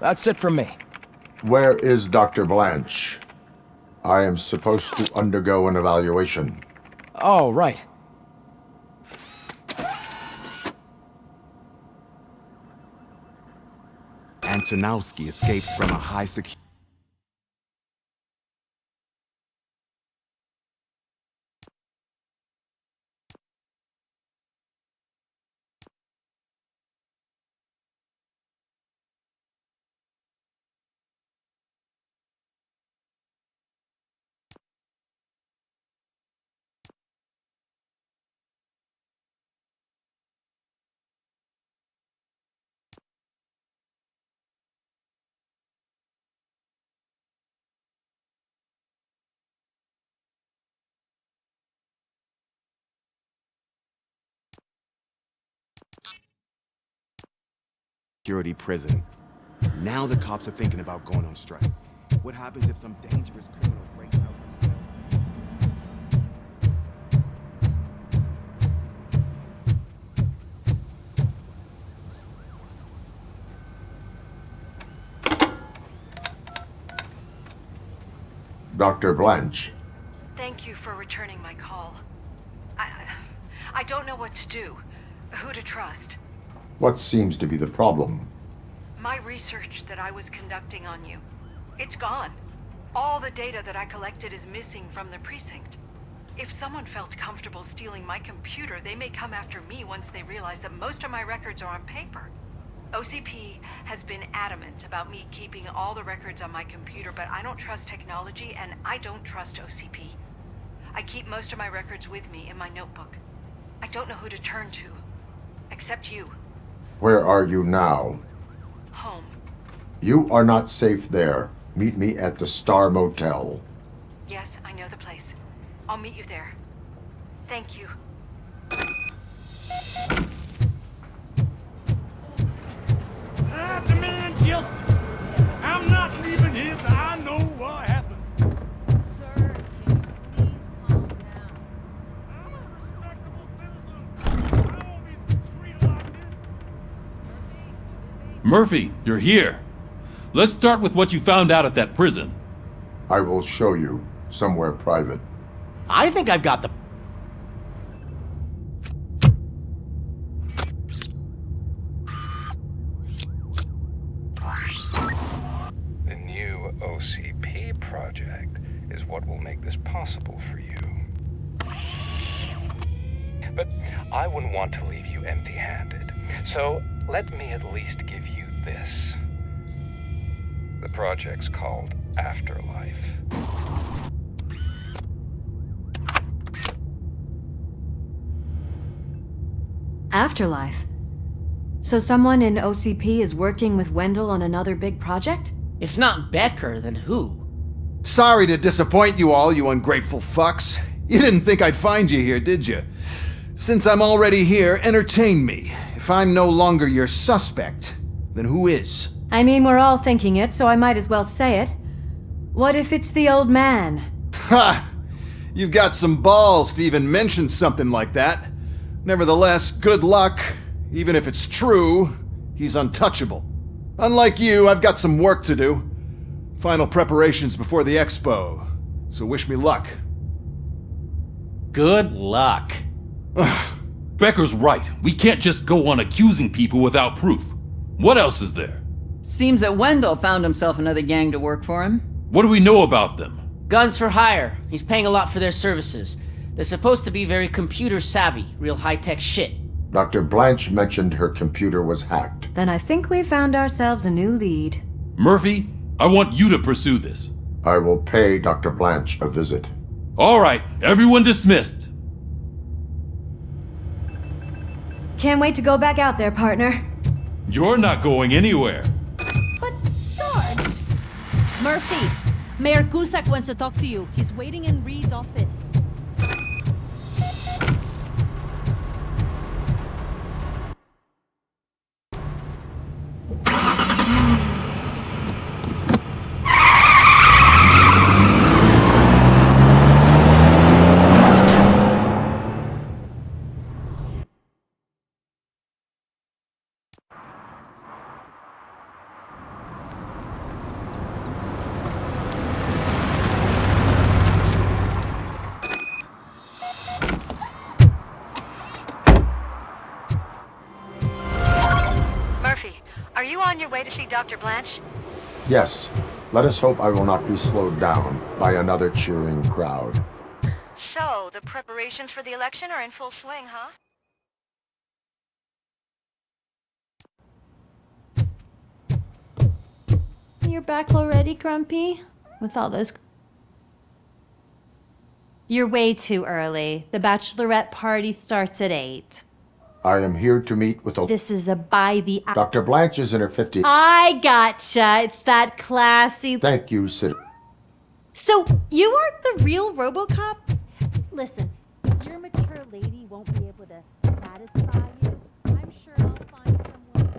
That's it from me. Where is Dr. Blanche? I am supposed to undergo an evaluation. Oh, right. Antonowski escapes from a high security. Prison. Now the cops are thinking about going on strike. What happens if some dangerous criminal breaks out from Dr. Blanche. Thank you for returning my call. I don't know what to do. Who to trust. What seems to be the problem? My research that I was conducting on you. It's gone. All the data that I collected is missing from the precinct. If someone felt comfortable stealing my computer, they may come after me once they realize that most of my records are on paper. OCP has been adamant about me keeping all the records on my computer, but I don't trust technology and I don't trust OCP. I keep most of my records with me in my notebook. I don't know who to turn to, except you. Where are you now? Home. You are not safe there. Meet me at the Star Motel. Yes, I know the place. I'll meet you there. Thank you. I demand justice. I'm not leaving here till I know what happened. Sir, can you please calm down? I'm a respectable citizen. I won't be treated like this. Murphy, you're here. Let's start with what you found out at that prison. I will show you somewhere private. I think I've got the... The new OCP project is what will make this possible for you. But I wouldn't want to leave you empty-handed. So let me at least give you this. The project's called Afterlife. Afterlife? So someone in OCP is working with Wendell on another big project? If not Becker, then who? Sorry to disappoint you all, you ungrateful fucks. You didn't think I'd find you here, did you? Since I'm already here, entertain me. If I'm no longer your suspect, then who is? I mean, we're all thinking it, so I might as well say it. What if it's the old man? Ha! You've got some balls to even mention something like that. Nevertheless, good luck. Even if it's true, he's untouchable. Unlike you, I've got some work to do. Final preparations before the expo. So wish me luck. Good luck. Becker's right. We can't just go on accusing people without proof. What else is there? Seems that Wendell found himself another gang to work for him. What do we know about them? Guns for hire. He's paying a lot for their services. They're supposed to be very computer savvy, real high-tech shit. Dr. Blanche mentioned her computer was hacked. Then I think we found ourselves a new lead. Murphy, I want you to pursue this. I will pay Dr. Blanche a visit. All right, everyone dismissed. Can't wait to go back out there, partner. You're not going anywhere. But, Sarge! Murphy, Mayor Cusack wants to talk to you. He's waiting in Reed's office. you on your way to see Dr. Blanche? Yes. Let us hope I will not be slowed down by another cheering crowd. So, the preparations for the election are in full swing, huh? You're back already, Grumpy? With all those... You're way too early. The bachelorette party starts at 8. I am here to meet with This is a by the... Dr. Blanche is in her 50s. I gotcha. It's that classy... Thank you, Sid. So, you aren't the real Robocop? Listen, if your mature lady won't be able to satisfy you, I'm sure I'll find someone...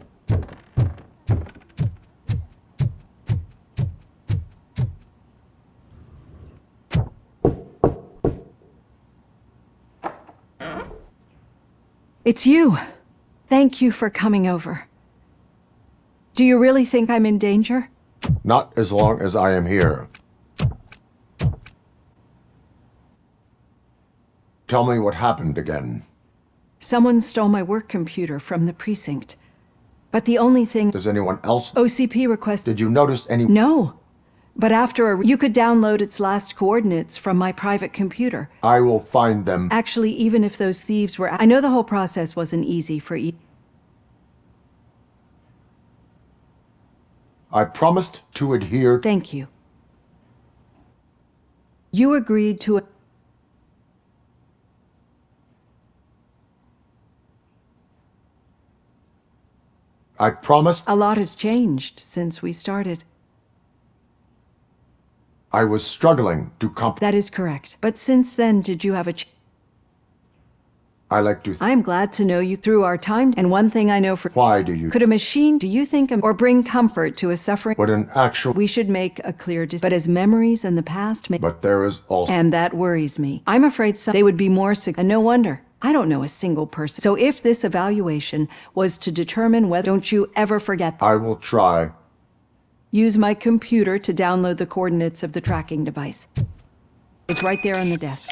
It's you. Thank you for coming over. Do you really think I'm in danger? Not as long as I am here. Tell me what happened again. Someone stole my work computer from the precinct. But the only thing... Does anyone else... OCP requested... Did you notice any... No. But you could download its last coordinates from my private computer. I will find them. Actually, even if those thieves were... I know the whole process wasn't easy for I promised to adhere... Thank you. You agreed to... I promised... A lot has changed since we started. I was struggling to That is correct. But since then, did you have a I like to... I am glad to know you through our time, and one thing I know for... Why do you... Could a machine, do you think, or bring comfort to a suffering... But an actual... We should make a clear decision. But as memories in the past may... But there is also... And that worries me. I'm afraid they would be more sick, and no wonder. I don't know a single person. So if this evaluation was to determine whether... Don't you ever forget... I will try. Use my computer to download the coordinates of the tracking device. It's right there on the desk.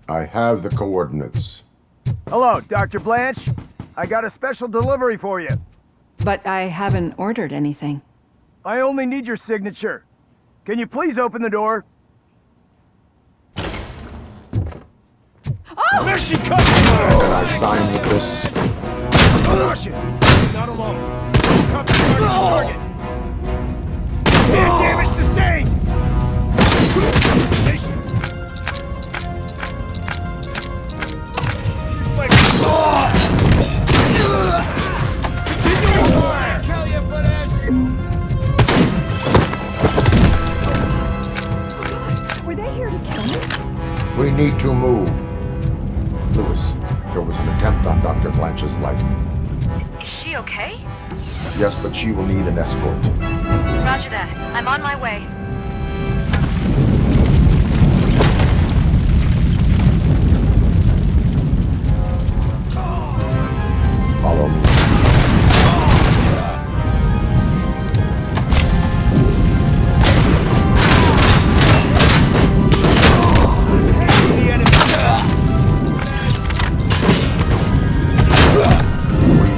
I have the coordinates. Hello, Dr. Blanche. I got a special delivery for you. But I haven't ordered anything. I only need your signature. Can you please open the door? Oh! There she comes! Can I sign with this? Caution! Not alone. Cut the target. Damage sustained! Continuing fire! Kill you for this! Were they here to kill me? We need to move. Lewis, there was an attempt on Dr. Blanche's life. Is she okay? Yes, but she will need an escort. Roger that. I'm on my way. Follow me.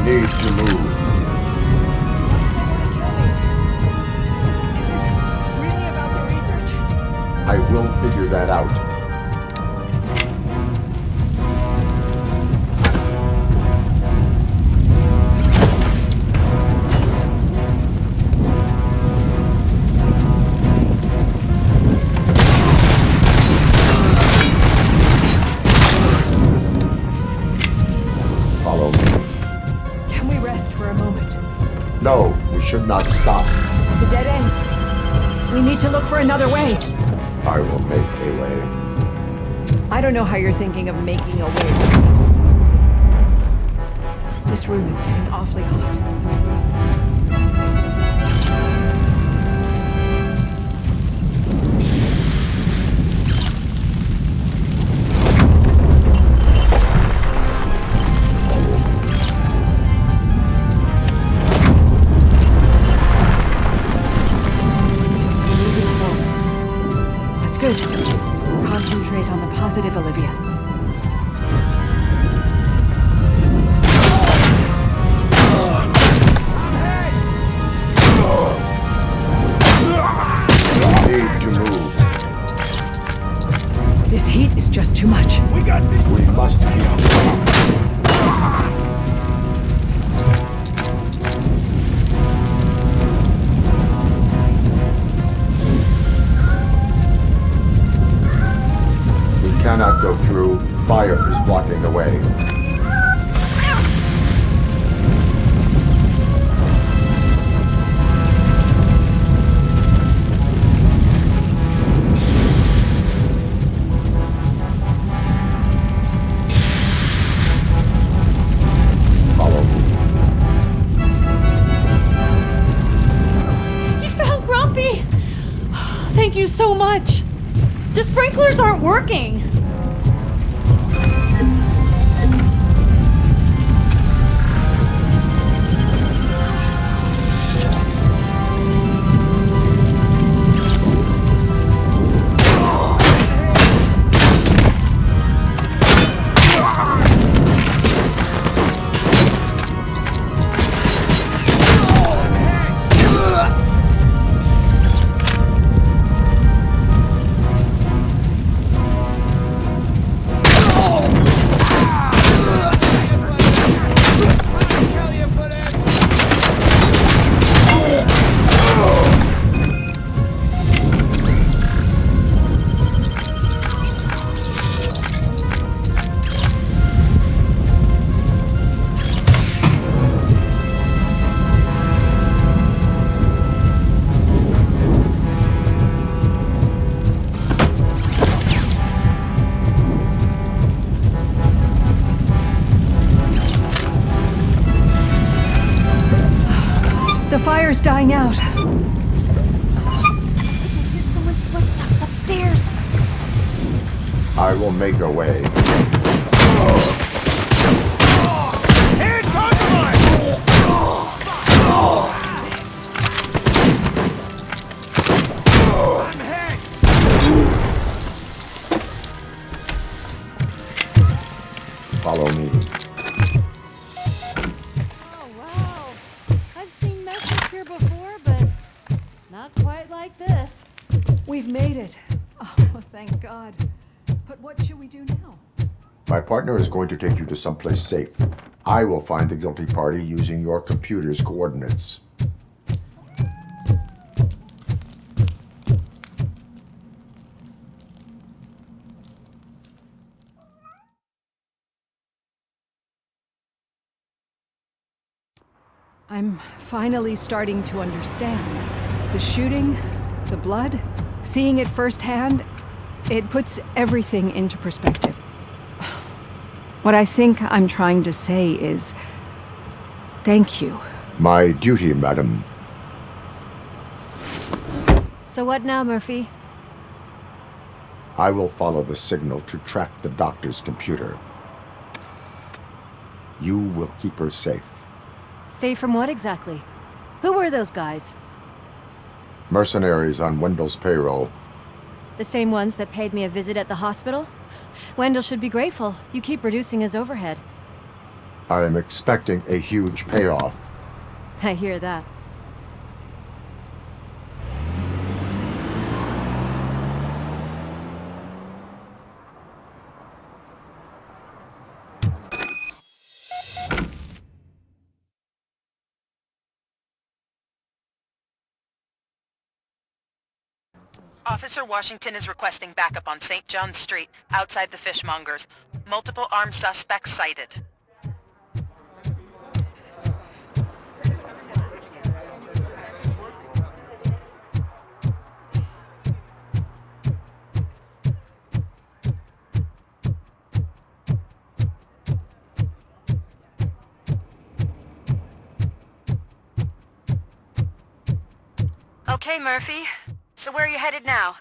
We need to move. Is this really about the research? I will figure that out. Follow me. Can we rest for a moment? No, we should not stop. It's a dead end. We need to look for another way. I will make a way. I don't know how you're thinking of making a way. This room is getting awfully hot. That's good. Concentrate on the positive, Olivia. This heat is just too much. We must keep. We cannot go through. Fire is blocking the way. Follow me. You found Grumpy! Thank you so much. The sprinklers aren't working. The fire's dying out. I hear someone's footsteps upstairs. I will make a way. Follow me. Oh, wow. I've seen messes here before, but not quite like this. We've made it. Oh, thank God. But what should we do now? My partner is going to take you to someplace safe. I will find the guilty party using your computer's coordinates. I'm finally starting to understand. The shooting, the blood, seeing it firsthand, it puts everything into perspective. What I think I'm trying to say is, thank you. My duty, madam. So what now, Murphy? I will follow the signal to track the doctor's computer. You will keep her safe. Safe from what exactly? Who were those guys? Mercenaries on Wendell's payroll. The same ones that paid me a visit at the hospital? Wendell should be grateful. You keep reducing his overhead. I am expecting a huge payoff. I hear that. Officer Washington is requesting backup on St. John's Street, outside the fishmongers. Multiple armed suspects sighted. Okay, Murphy. So where are you headed now?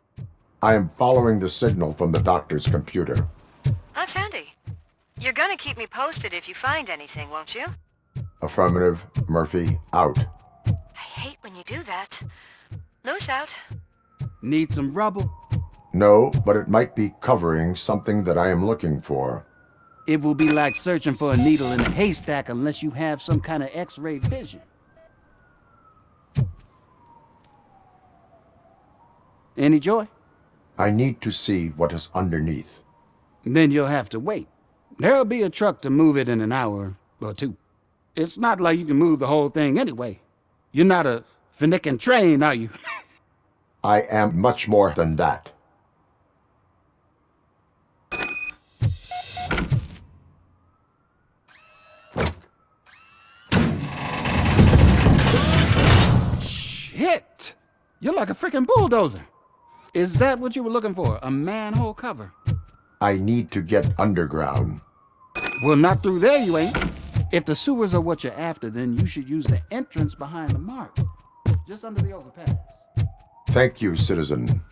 I am following the signal from the doctor's computer. That's handy. You're gonna keep me posted if you find anything, won't you? Affirmative. Murphy, out. I hate when you do that. Loose out. Need some rubber? No, but it might be covering something that I am looking for. It will be like searching for a needle in a haystack unless you have some kind of X-ray vision. Any joy? I need to see what is underneath. Then you'll have to wait. There'll be a truck to move it in an hour or two. It's not like you can move the whole thing anyway. You're not a finicking train, are you? I am much more than that. Shit! You're like a freaking bulldozer. Is that what you were looking for? A manhole cover? I need to get underground. Well, not through there, you ain't. If the sewers are what you're after, then you should use the entrance behind the mark. Just under the overpass. Thank you, citizen.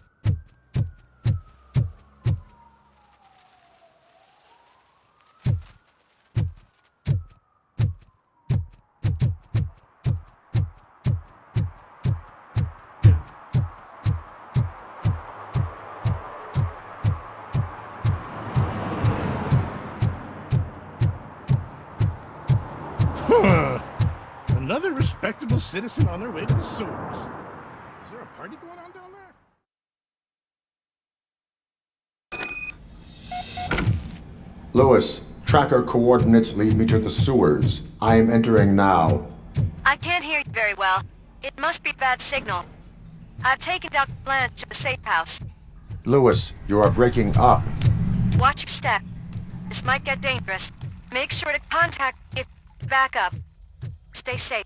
Another respectable citizen on their way to the sewers. Is there a party going on down there? Lewis, tracker coordinates lead me to the sewers. I am entering now. I can't hear you very well. It must be bad signal. I've taken Dr. Blanche to the safe house. Lewis, you are breaking up. Watch your step. This might get dangerous. Make sure to contact me if you back up. Stay safe.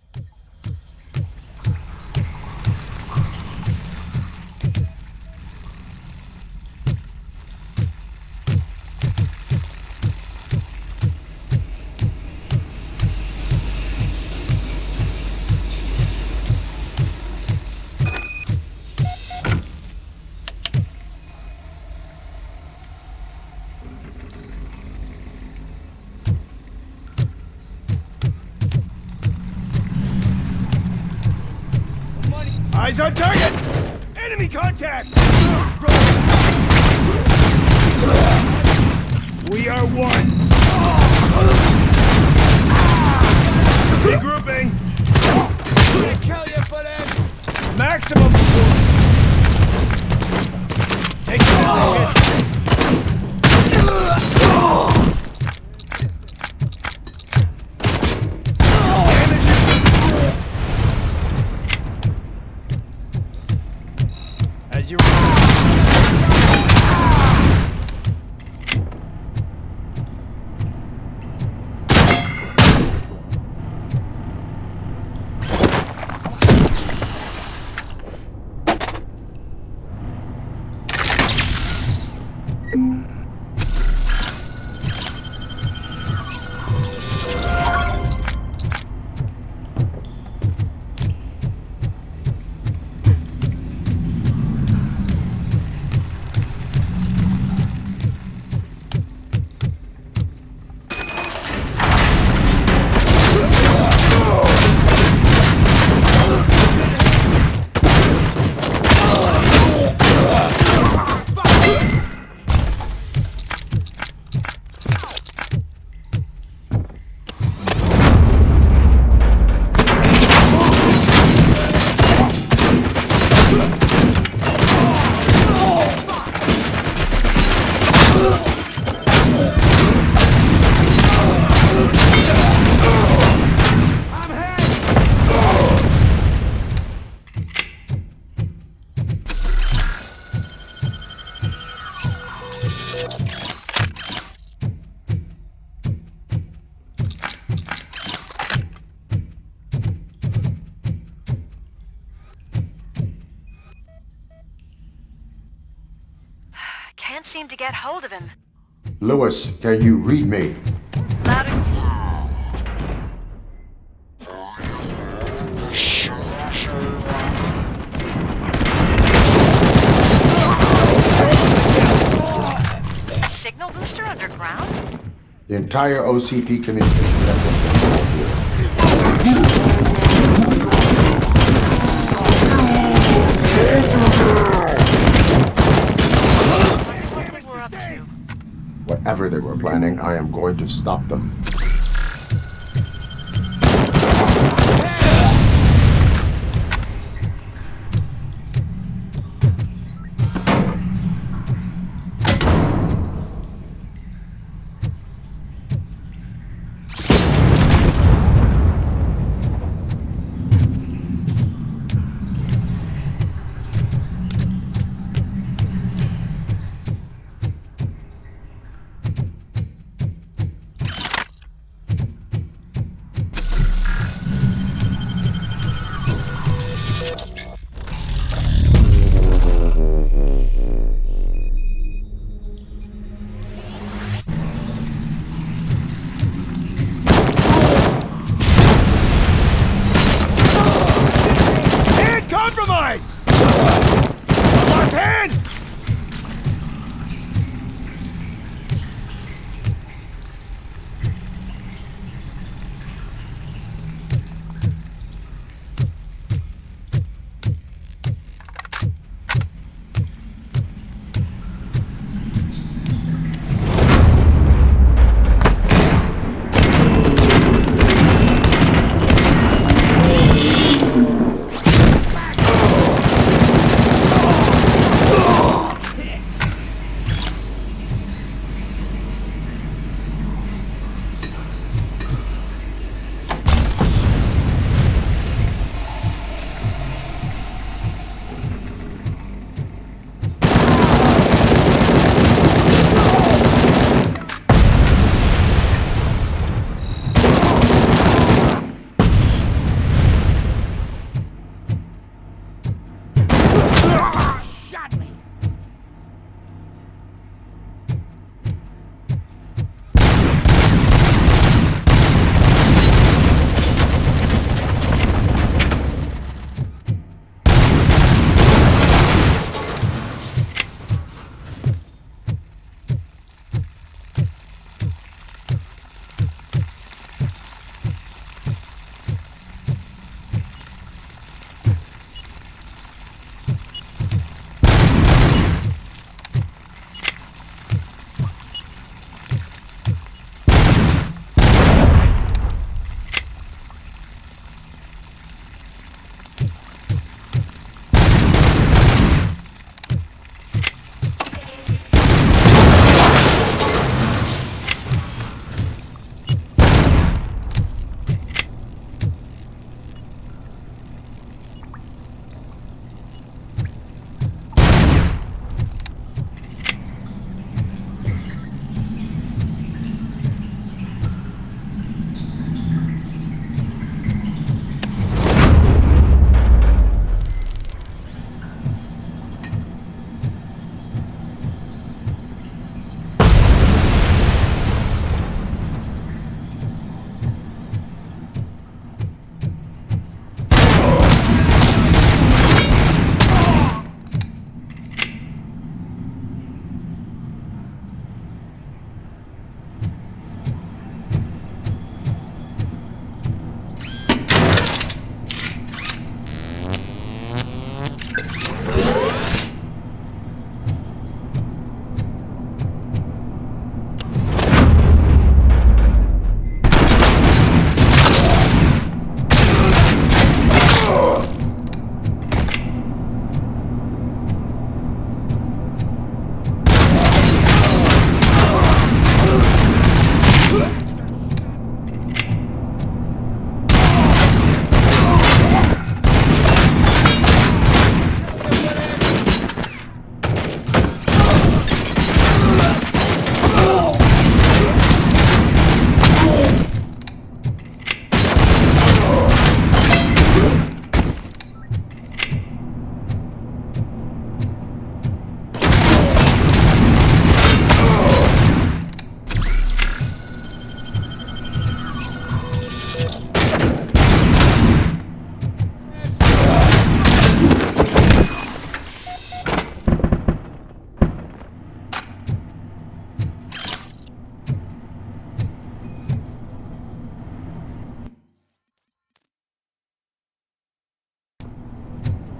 Eyes on target! Enemy contact! We are one! Regrouping! I'm gonna kill you for this! Maximum force! Take position! As you Can't seem to get hold of him. Lewis, can you read me? Loud and signal booster underground? The entire OCP communication network is here. Whatever they were planning, I am going to stop them.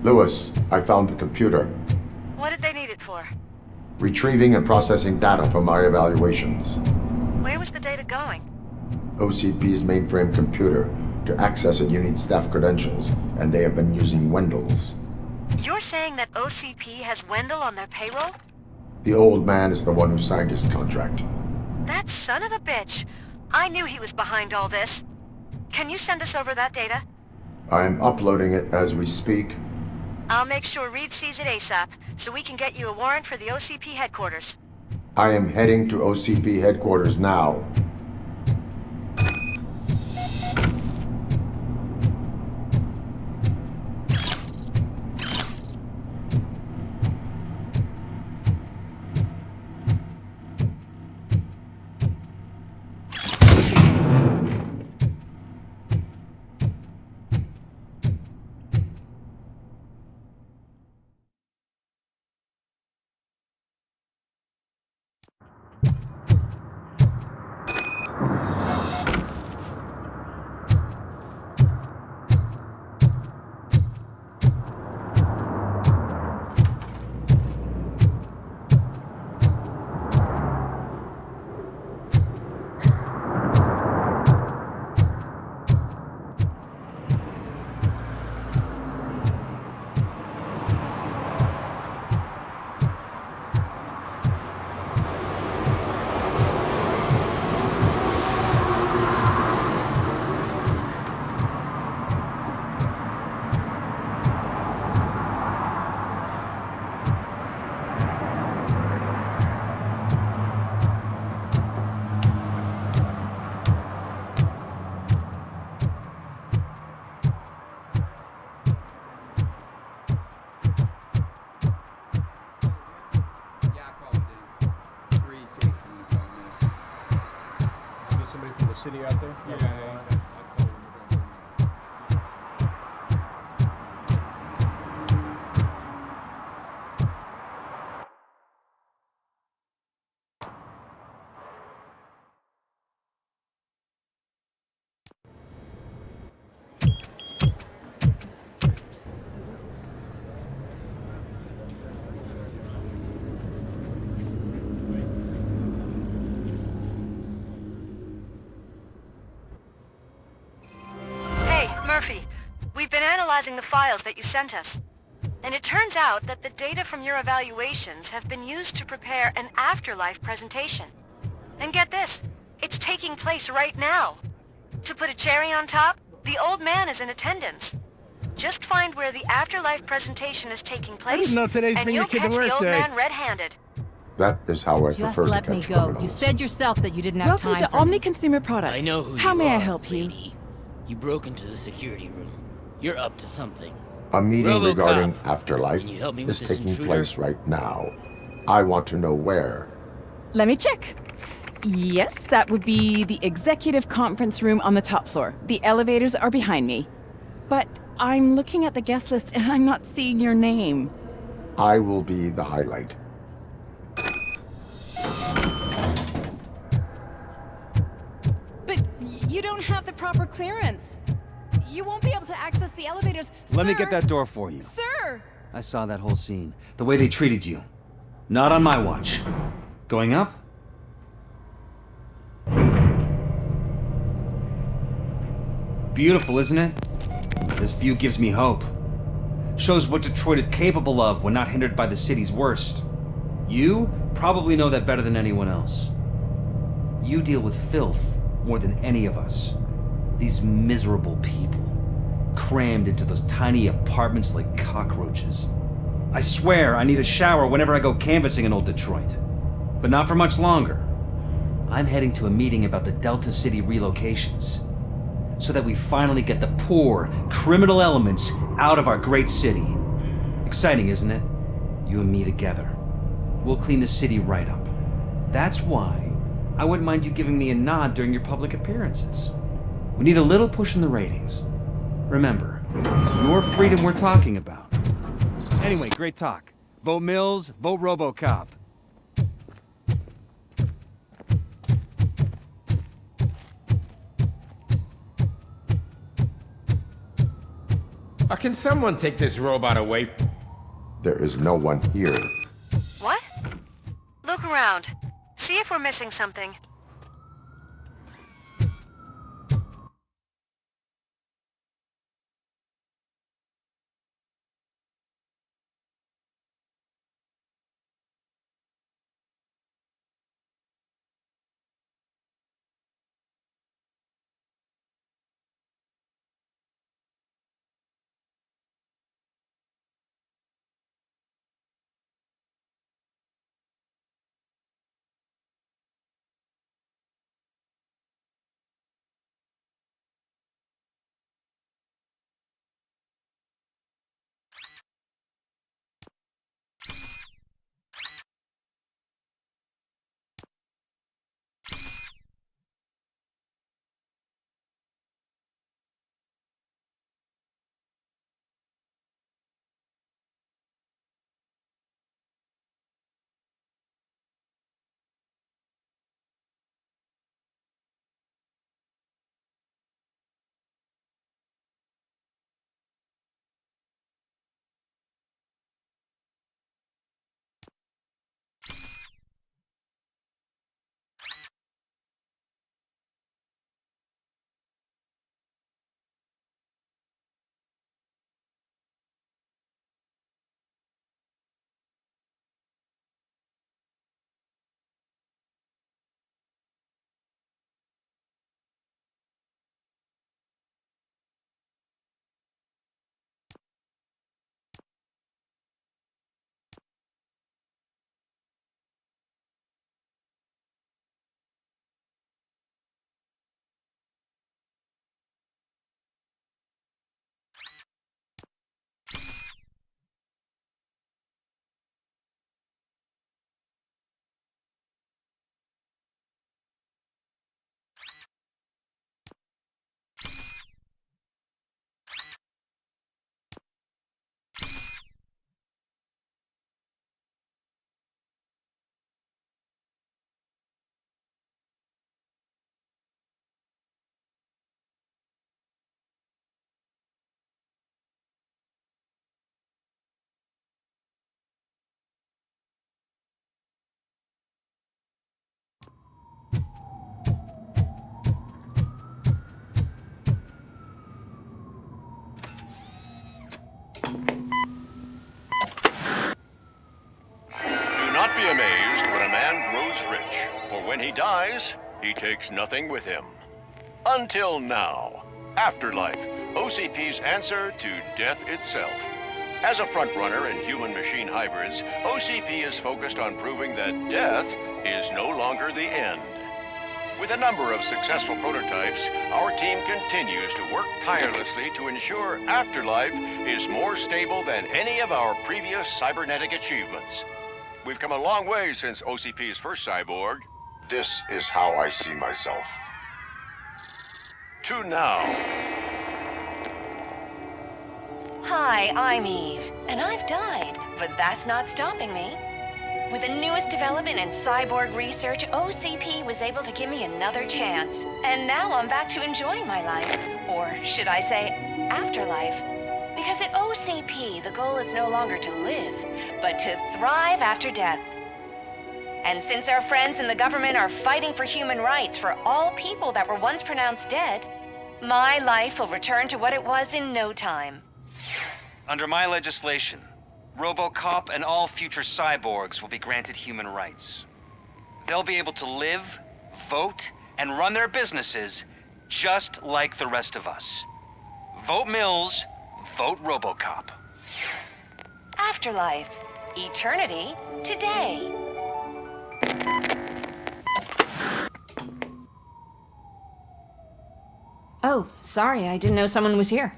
Lewis, I found the computer. What did they need it for? Retrieving and processing data from my evaluations. Where was the data going? OCP's mainframe computer. To access it, you need staff credentials, and they have been using Wendell's. You're saying that OCP has Wendell on their payroll? The old man is the one who signed his contract. That son of a bitch. I knew he was behind all this. Can you send us over that data? I am uploading it as we speak. I'll make sure Reed sees it ASAP, so we can get you a warrant for the OCP headquarters. I am heading to OCP headquarters now. City out there? Yeah. Murphy, we've been analyzing the files that you sent us. And it turns out that the data from your evaluations have been used to prepare an afterlife presentation. And get this, it's taking place right now. To put a cherry on top, the old man is in attendance. Just find where the afterlife presentation is taking place, didn't know today's and been your you'll kid's catch the old birthday. man red-handed. That is how I Just prefer to let me catch go. criminals. You said yourself that you didn't have Welcome time to for Omni me. Consumer Products. I know who How you may I are, help you? lady. You broke into the security room. You're up to something. A meeting Robocop, regarding afterlife can you help me is with this taking intruder? place right now. I want to know where. Let me check. Yes, that would be the executive conference room on the top floor. The elevators are behind me. But I'm looking at the guest list and I'm not seeing your name. I will be the highlight. But you don't have the proper clearance. You won't be able to access the elevators, Let me sir. get that door for you. Sir! I saw that whole scene. The way they treated you. Not on my watch. Going up? Beautiful, isn't it? This view gives me hope. Shows what Detroit is capable of when not hindered by the city's worst. You probably know that better than anyone else. You deal with filth more than any of us. These miserable people, crammed into those tiny apartments like cockroaches. I swear I need a shower whenever I go canvassing in old Detroit. But not for much longer. I'm heading to a meeting about the Delta City relocations, so that we finally get the poor, criminal elements out of our great city. Exciting, isn't it? You and me together. We'll clean the city right up. That's why I wouldn't mind you giving me a nod during your public appearances. We need a little push in the ratings. Remember, it's your freedom we're talking about. Anyway, great talk. Vote Mills, vote Robocop. Can someone take this robot away? There is no one here. What? Look around. See if we're missing something. Do not be amazed when a man grows rich, for when he dies, he takes nothing with him. Until now. Afterlife, OCP's answer to death itself. As a frontrunner in human-machine hybrids, OCP is focused on proving that death is no longer the end. With a number of successful prototypes, our team continues to work tirelessly to ensure Afterlife is more stable than any of our previous cybernetic achievements. We've come a long way since OCP's first cyborg. This is how I see myself. To now. Hi, I'm Eve, and I've died, but that's not stopping me. With the newest development in cyborg research, OCP was able to give me another chance. And now I'm back to enjoying my life. Or should I say, afterlife. Because at OCP, the goal is no longer to live, but to thrive after death. And since our friends in the government are fighting for human rights for all people that were once pronounced dead, my life will return to what it was in no time. Under my legislation, Robocop and all future cyborgs will be granted human rights. They'll be able to live, vote, and run their businesses just like the rest of us. Vote Mills, vote Robocop. Afterlife. Eternity. Today. Oh, sorry, I didn't know someone was here.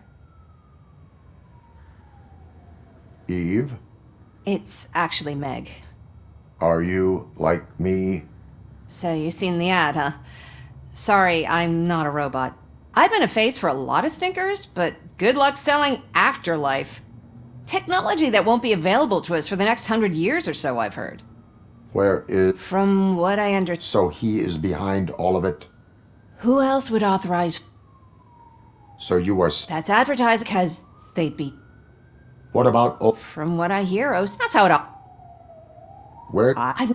Eve, It's actually Meg. are you like me? So you seen the ad, huh? Sorry, I'm not a robot. I've been a face for a lot of stinkers, but good luck selling Afterlife. Technology that won't be available to us for the next 100 years or so, I've heard. Where is... From what I understand... So he is behind all of it? Who else would authorize... So you are... That's advertised because they'd be. What about From what I hear, that's how it all. where? I.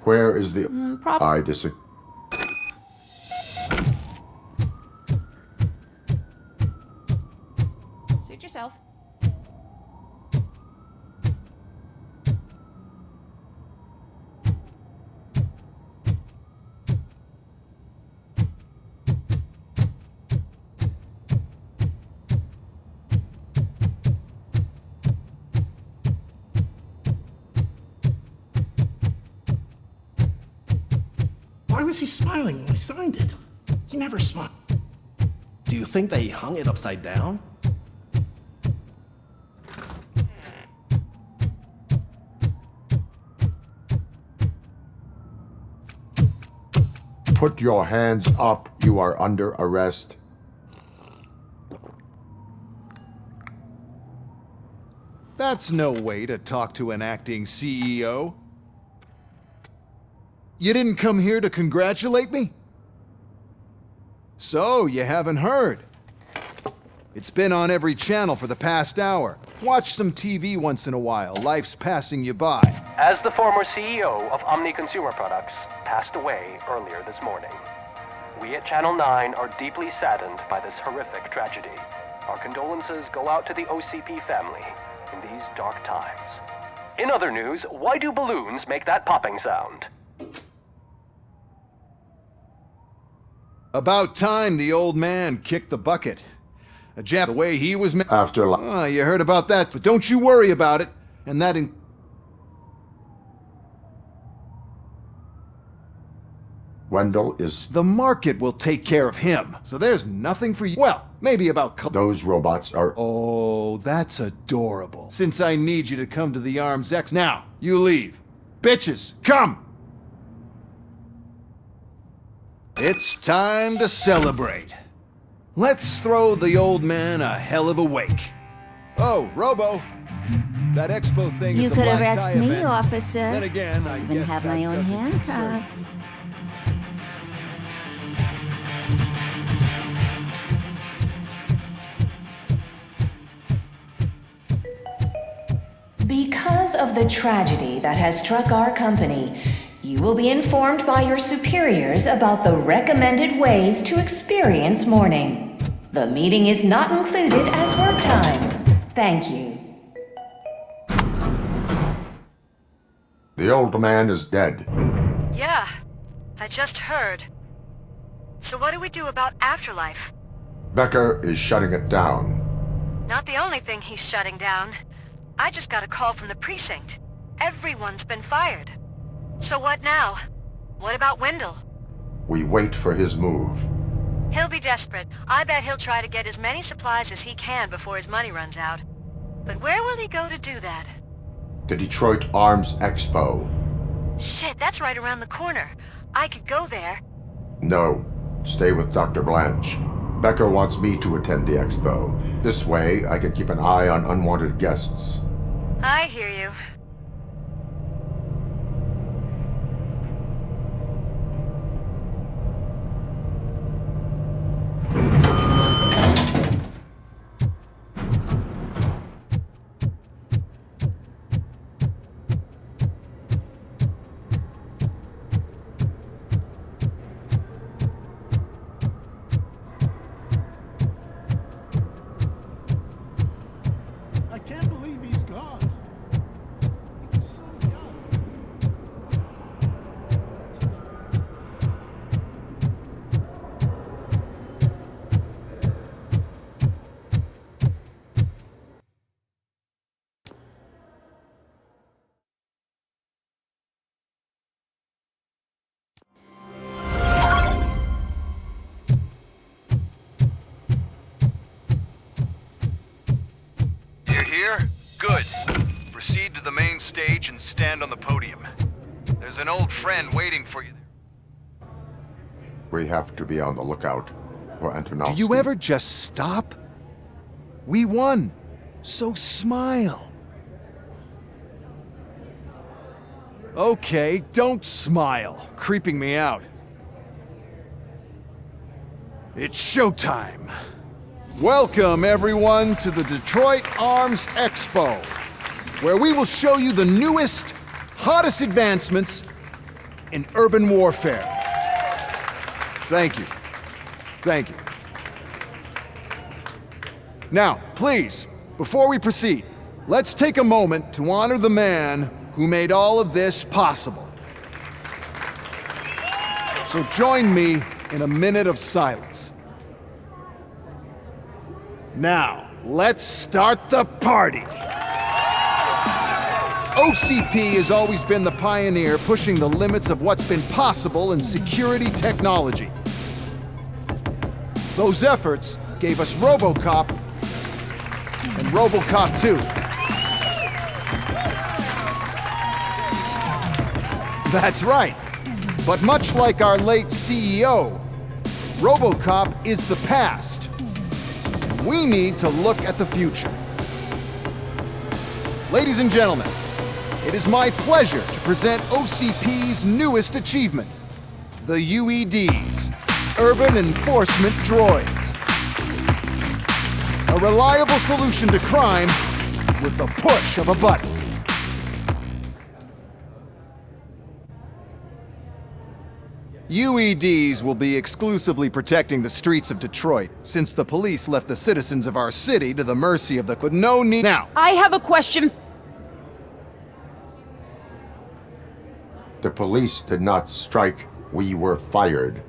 Where is the? Prob- I disagree. Suit yourself. Why was he smiling when I signed it? He never smiled. Do you think they hung it upside down? Put your hands up. You are under arrest. That's no way to talk to an acting CEO. You didn't come here to congratulate me? So, you haven't heard. It's been on every channel for the past hour. Watch some TV once in a while. Life's passing you by. As the former CEO of Omni Consumer Products passed away earlier this morning, we at Channel 9 are deeply saddened by this horrific tragedy. Our condolences go out to the OCP family in these dark times. In other news, why do balloons make that popping sound? About time the old man kicked the bucket. A Jap, the way he was Afterlife. Oh, you heard about that, but don't you worry about it. And that Wendell is. The market will take care of him. So there's nothing for you. Well, maybe about Those robots are. Oh, that's adorable. Since I need you to come to the Arms X now, you leave. Bitches, come! It's time to celebrate. Let's throw the old man a hell of a wake. Oh, Robo. That expo thing You is a could black arrest tie me, event. officer. Then again, I even guess have that my own doesn't concern me. handcuffs. Because of the tragedy that has struck our company, you will be informed by your superiors about the recommended ways to experience mourning. The meeting is not included as work time. Thank you. The old man is dead. Yeah, I just heard. So what do we do about Afterlife? Becker is shutting it down. Not the only thing he's shutting down. I just got a call from the precinct. Everyone's been fired. So what now? What about Wendell? We wait for his move. He'll be desperate. I bet he'll try to get as many supplies as he can before his money runs out. But where will he go to do that? The Detroit Arms Expo. Shit, that's right around the corner. I could go there. No, stay with Dr. Blanche. Becker wants me to attend the expo. This way, I can keep an eye on unwanted guests. I hear you. I can't believe he's gone. He was so young. You're here? Good. Proceed to the main stage and stand on the podium. There's an old friend waiting for you. We have to be on the lookout for Antonovsky. Do you ever just stop? We won. So smile. Okay, don't smile. Creeping me out. It's showtime. Welcome, everyone, to the Detroit Arms Expo, where we will show you the newest, hottest advancements in urban warfare. Thank you. Thank you. Now, please, before we proceed, let's take a moment to honor the man who made all of this possible. So join me in a minute of silence. Now, let's start the party. OCP has always been the pioneer pushing the limits of what's been possible in security technology. Those efforts gave us Robocop and Robocop 2. That's right. But much like our late CEO, Robocop is the past. We need to look at the future. Ladies and gentlemen, it is my pleasure to present OCP's newest achievement, the UEDs, Urban Enforcement Droids. A reliable solution to crime with the push of a button. UEDs will be exclusively protecting the streets of Detroit, since the police left the citizens of our city to the mercy of the... with no need... Now, I have a question. The police did not strike. We were fired.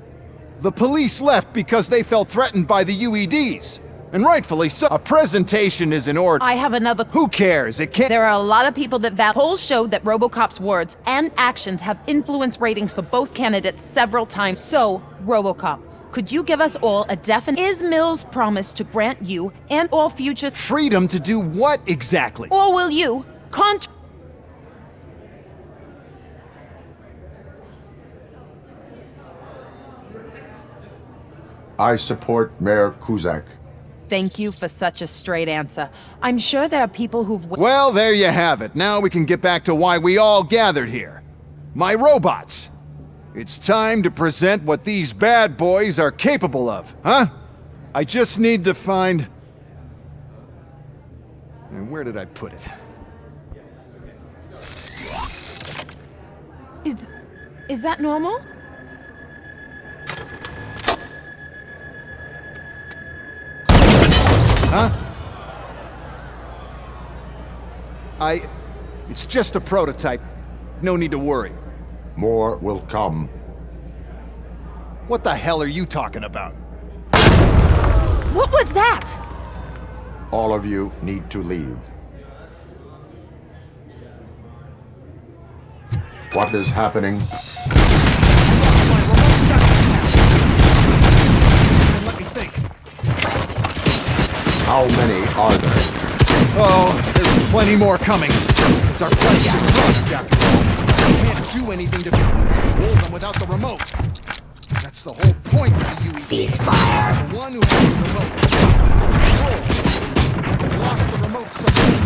the police left because they felt threatened by the UEDs. And rightfully so. A presentation is in order. I have another... Who cares? It can't... There are a lot of people that polls showed that Robocop's words and actions have influenced ratings for both candidates several times. So, Robocop, could you give us all a definite... Is Mills' promise to grant you and all future... Freedom to do what exactly? Or will you... I support Mayor Kuzak. Thank you for such a straight answer. I'm sure there are people who've... Well, there you have it. Now we can get back to why we all gathered here. My robots. It's time to present what these bad boys are capable of, huh? I just need to find... And where did I put it? Is that normal? Huh? It's just a prototype. No need to worry. More will come. What the hell are you talking about? What was that? All of you need to leave. What is happening? Let me think. How many are there? Oh, there's plenty more coming. It's our flagship product, after all. We can't do anything to hold them without the remote. That's the whole point of the UED. Ceasefire. The one who has the remote. Oh, lost the remote somewhere.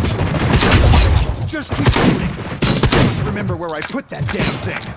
Just keep shooting. I must remember where I put that damn thing.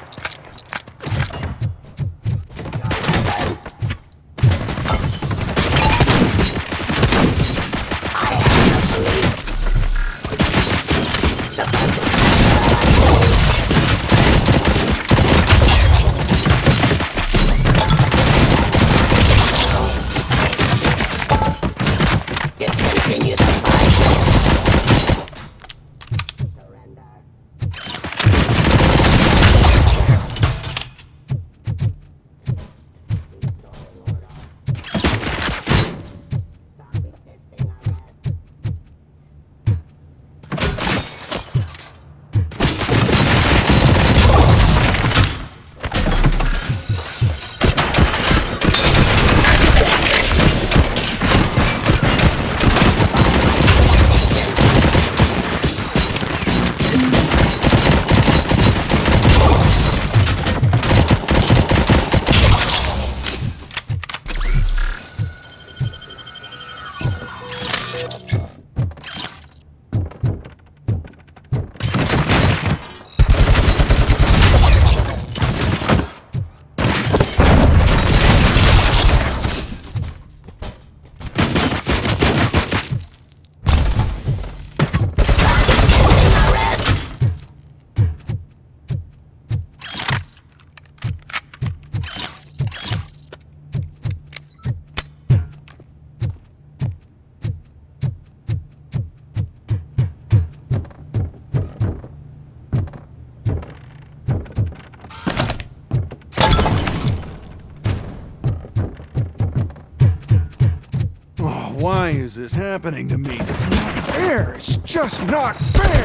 Why is this happening to me? It's not fair! It's just not fair!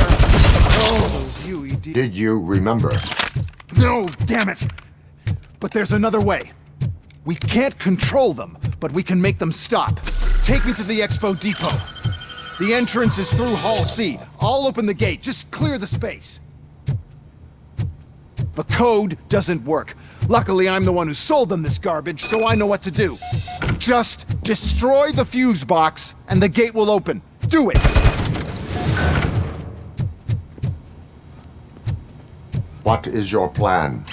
Oh, those UED... Did you remember? No, damn it! But there's another way. We can't control them, but we can make them stop. Take me to the Expo Depot. The entrance is through Hall C. I'll open the gate. Just clear the space. The code doesn't work. Luckily, I'm the one who sold them this garbage, so I know what to do. Just destroy the fuse box, and the gate will open. Do it! What is your plan?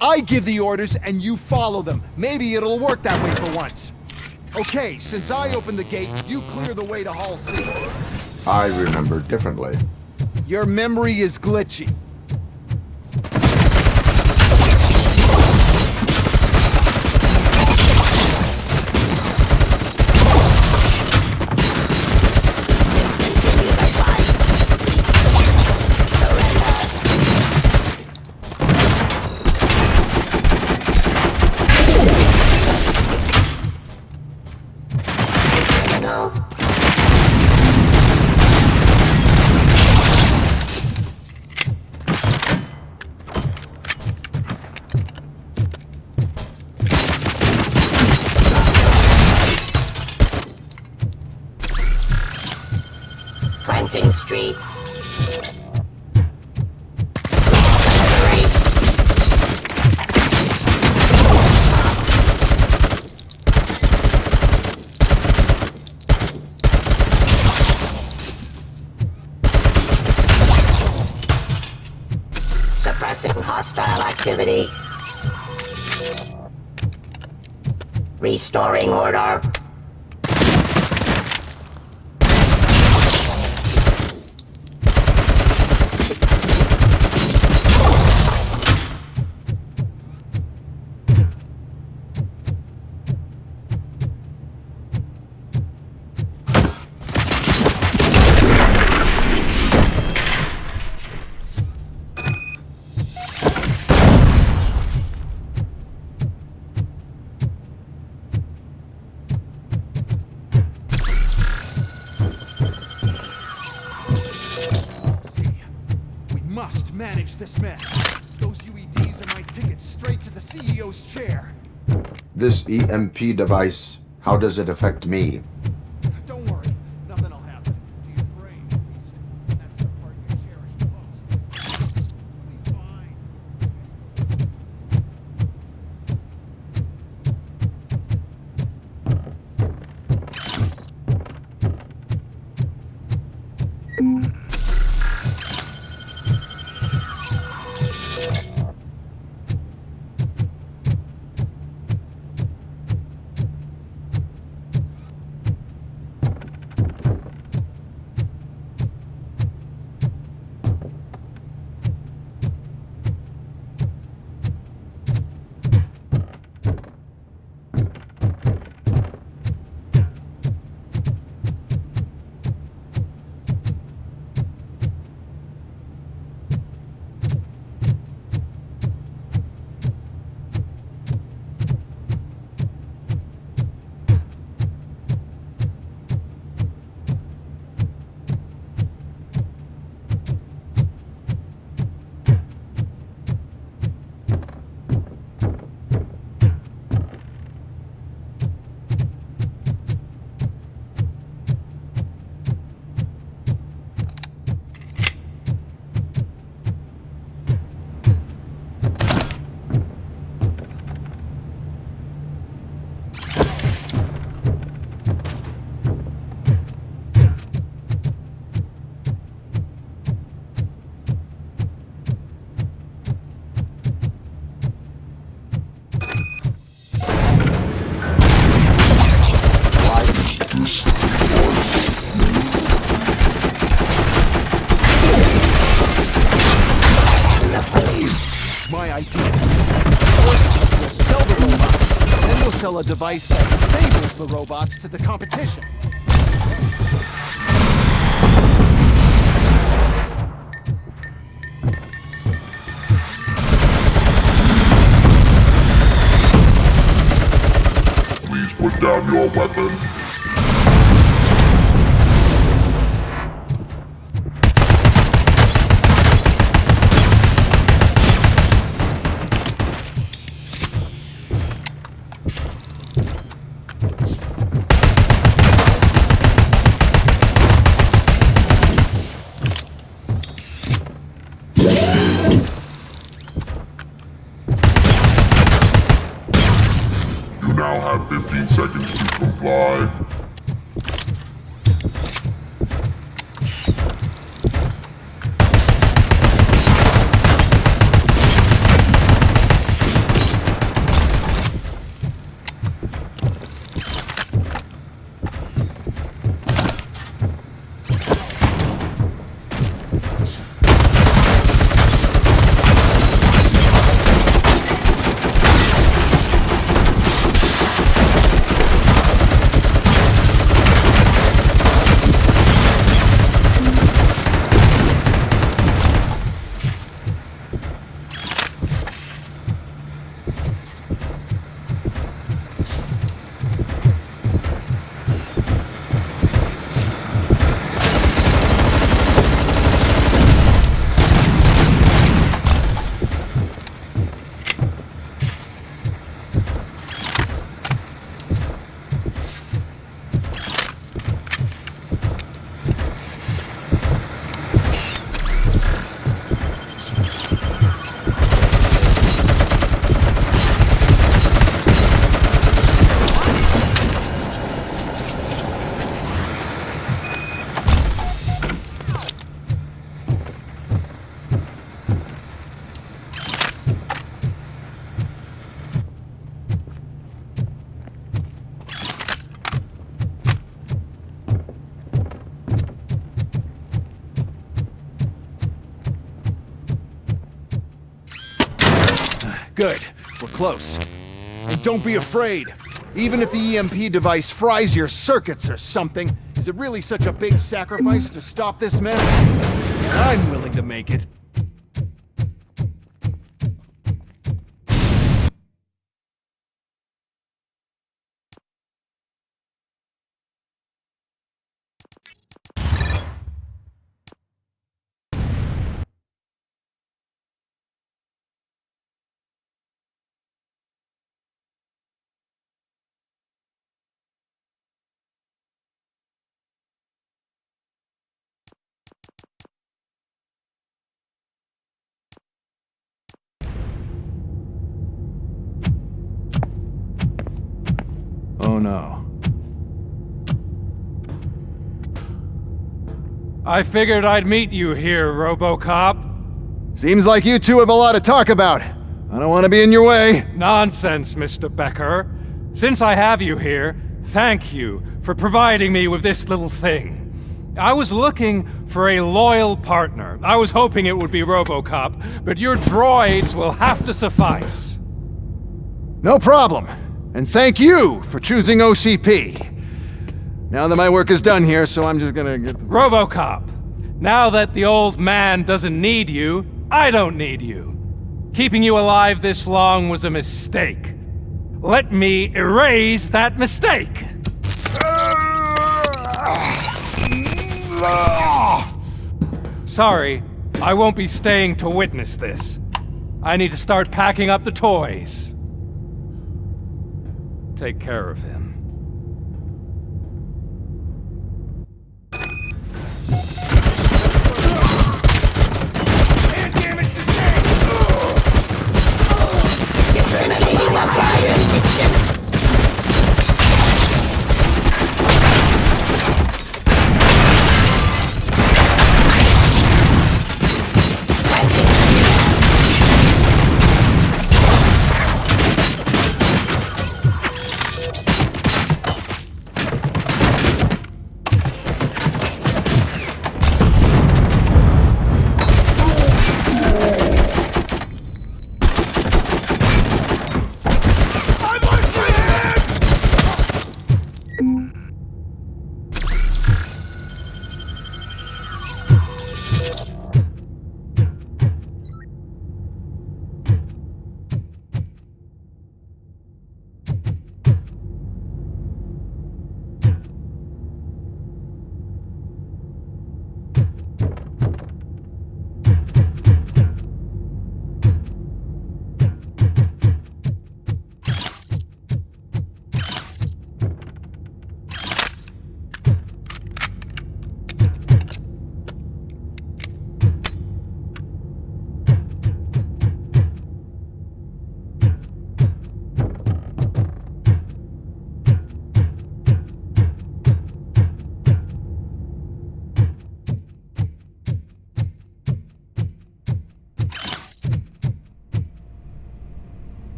I give the orders, and you follow them. Maybe it'll work that way for once. Okay, since I opened the gate, you clear the way to Hall C. I remember differently. Your memory is glitchy. Cleansing streets. Suppressing hostile activity. Restoring order. Manage this mess. Those UEDs are my ticket straight to the CEO's chair. This EMP device, how does it affect me? Don't worry, nothing will happen. To your brain, at least. That's the part you cherish the most. You'll be fine. My idea. First, we'll sell the robots. Then we'll sell a device that disables the robots to the competition. Please put down your weapon. I'll have 15 seconds to comply. Good. We're close. And don't be afraid. Even if the EMP device fries your circuits or something, is it really such a big sacrifice to stop this mess? I'm willing to make it. Oh no. I figured I'd meet you here, Robocop. Seems like you two have a lot to talk about. I don't want to be in your way. Nonsense, Mr. Becker. Since I have you here, thank you for providing me with this little thing. I was looking for a loyal partner. I was hoping it would be Robocop, but your droids will have to suffice. No problem. And thank you for choosing OCP. Now that my work is done here, so I'm just gonna get the... Robocop, now that the old man doesn't need you, I don't need you. Keeping you alive this long was a mistake. Let me erase that mistake! Sorry, I won't be staying to witness this. I need to start packing up the toys. Take care of him.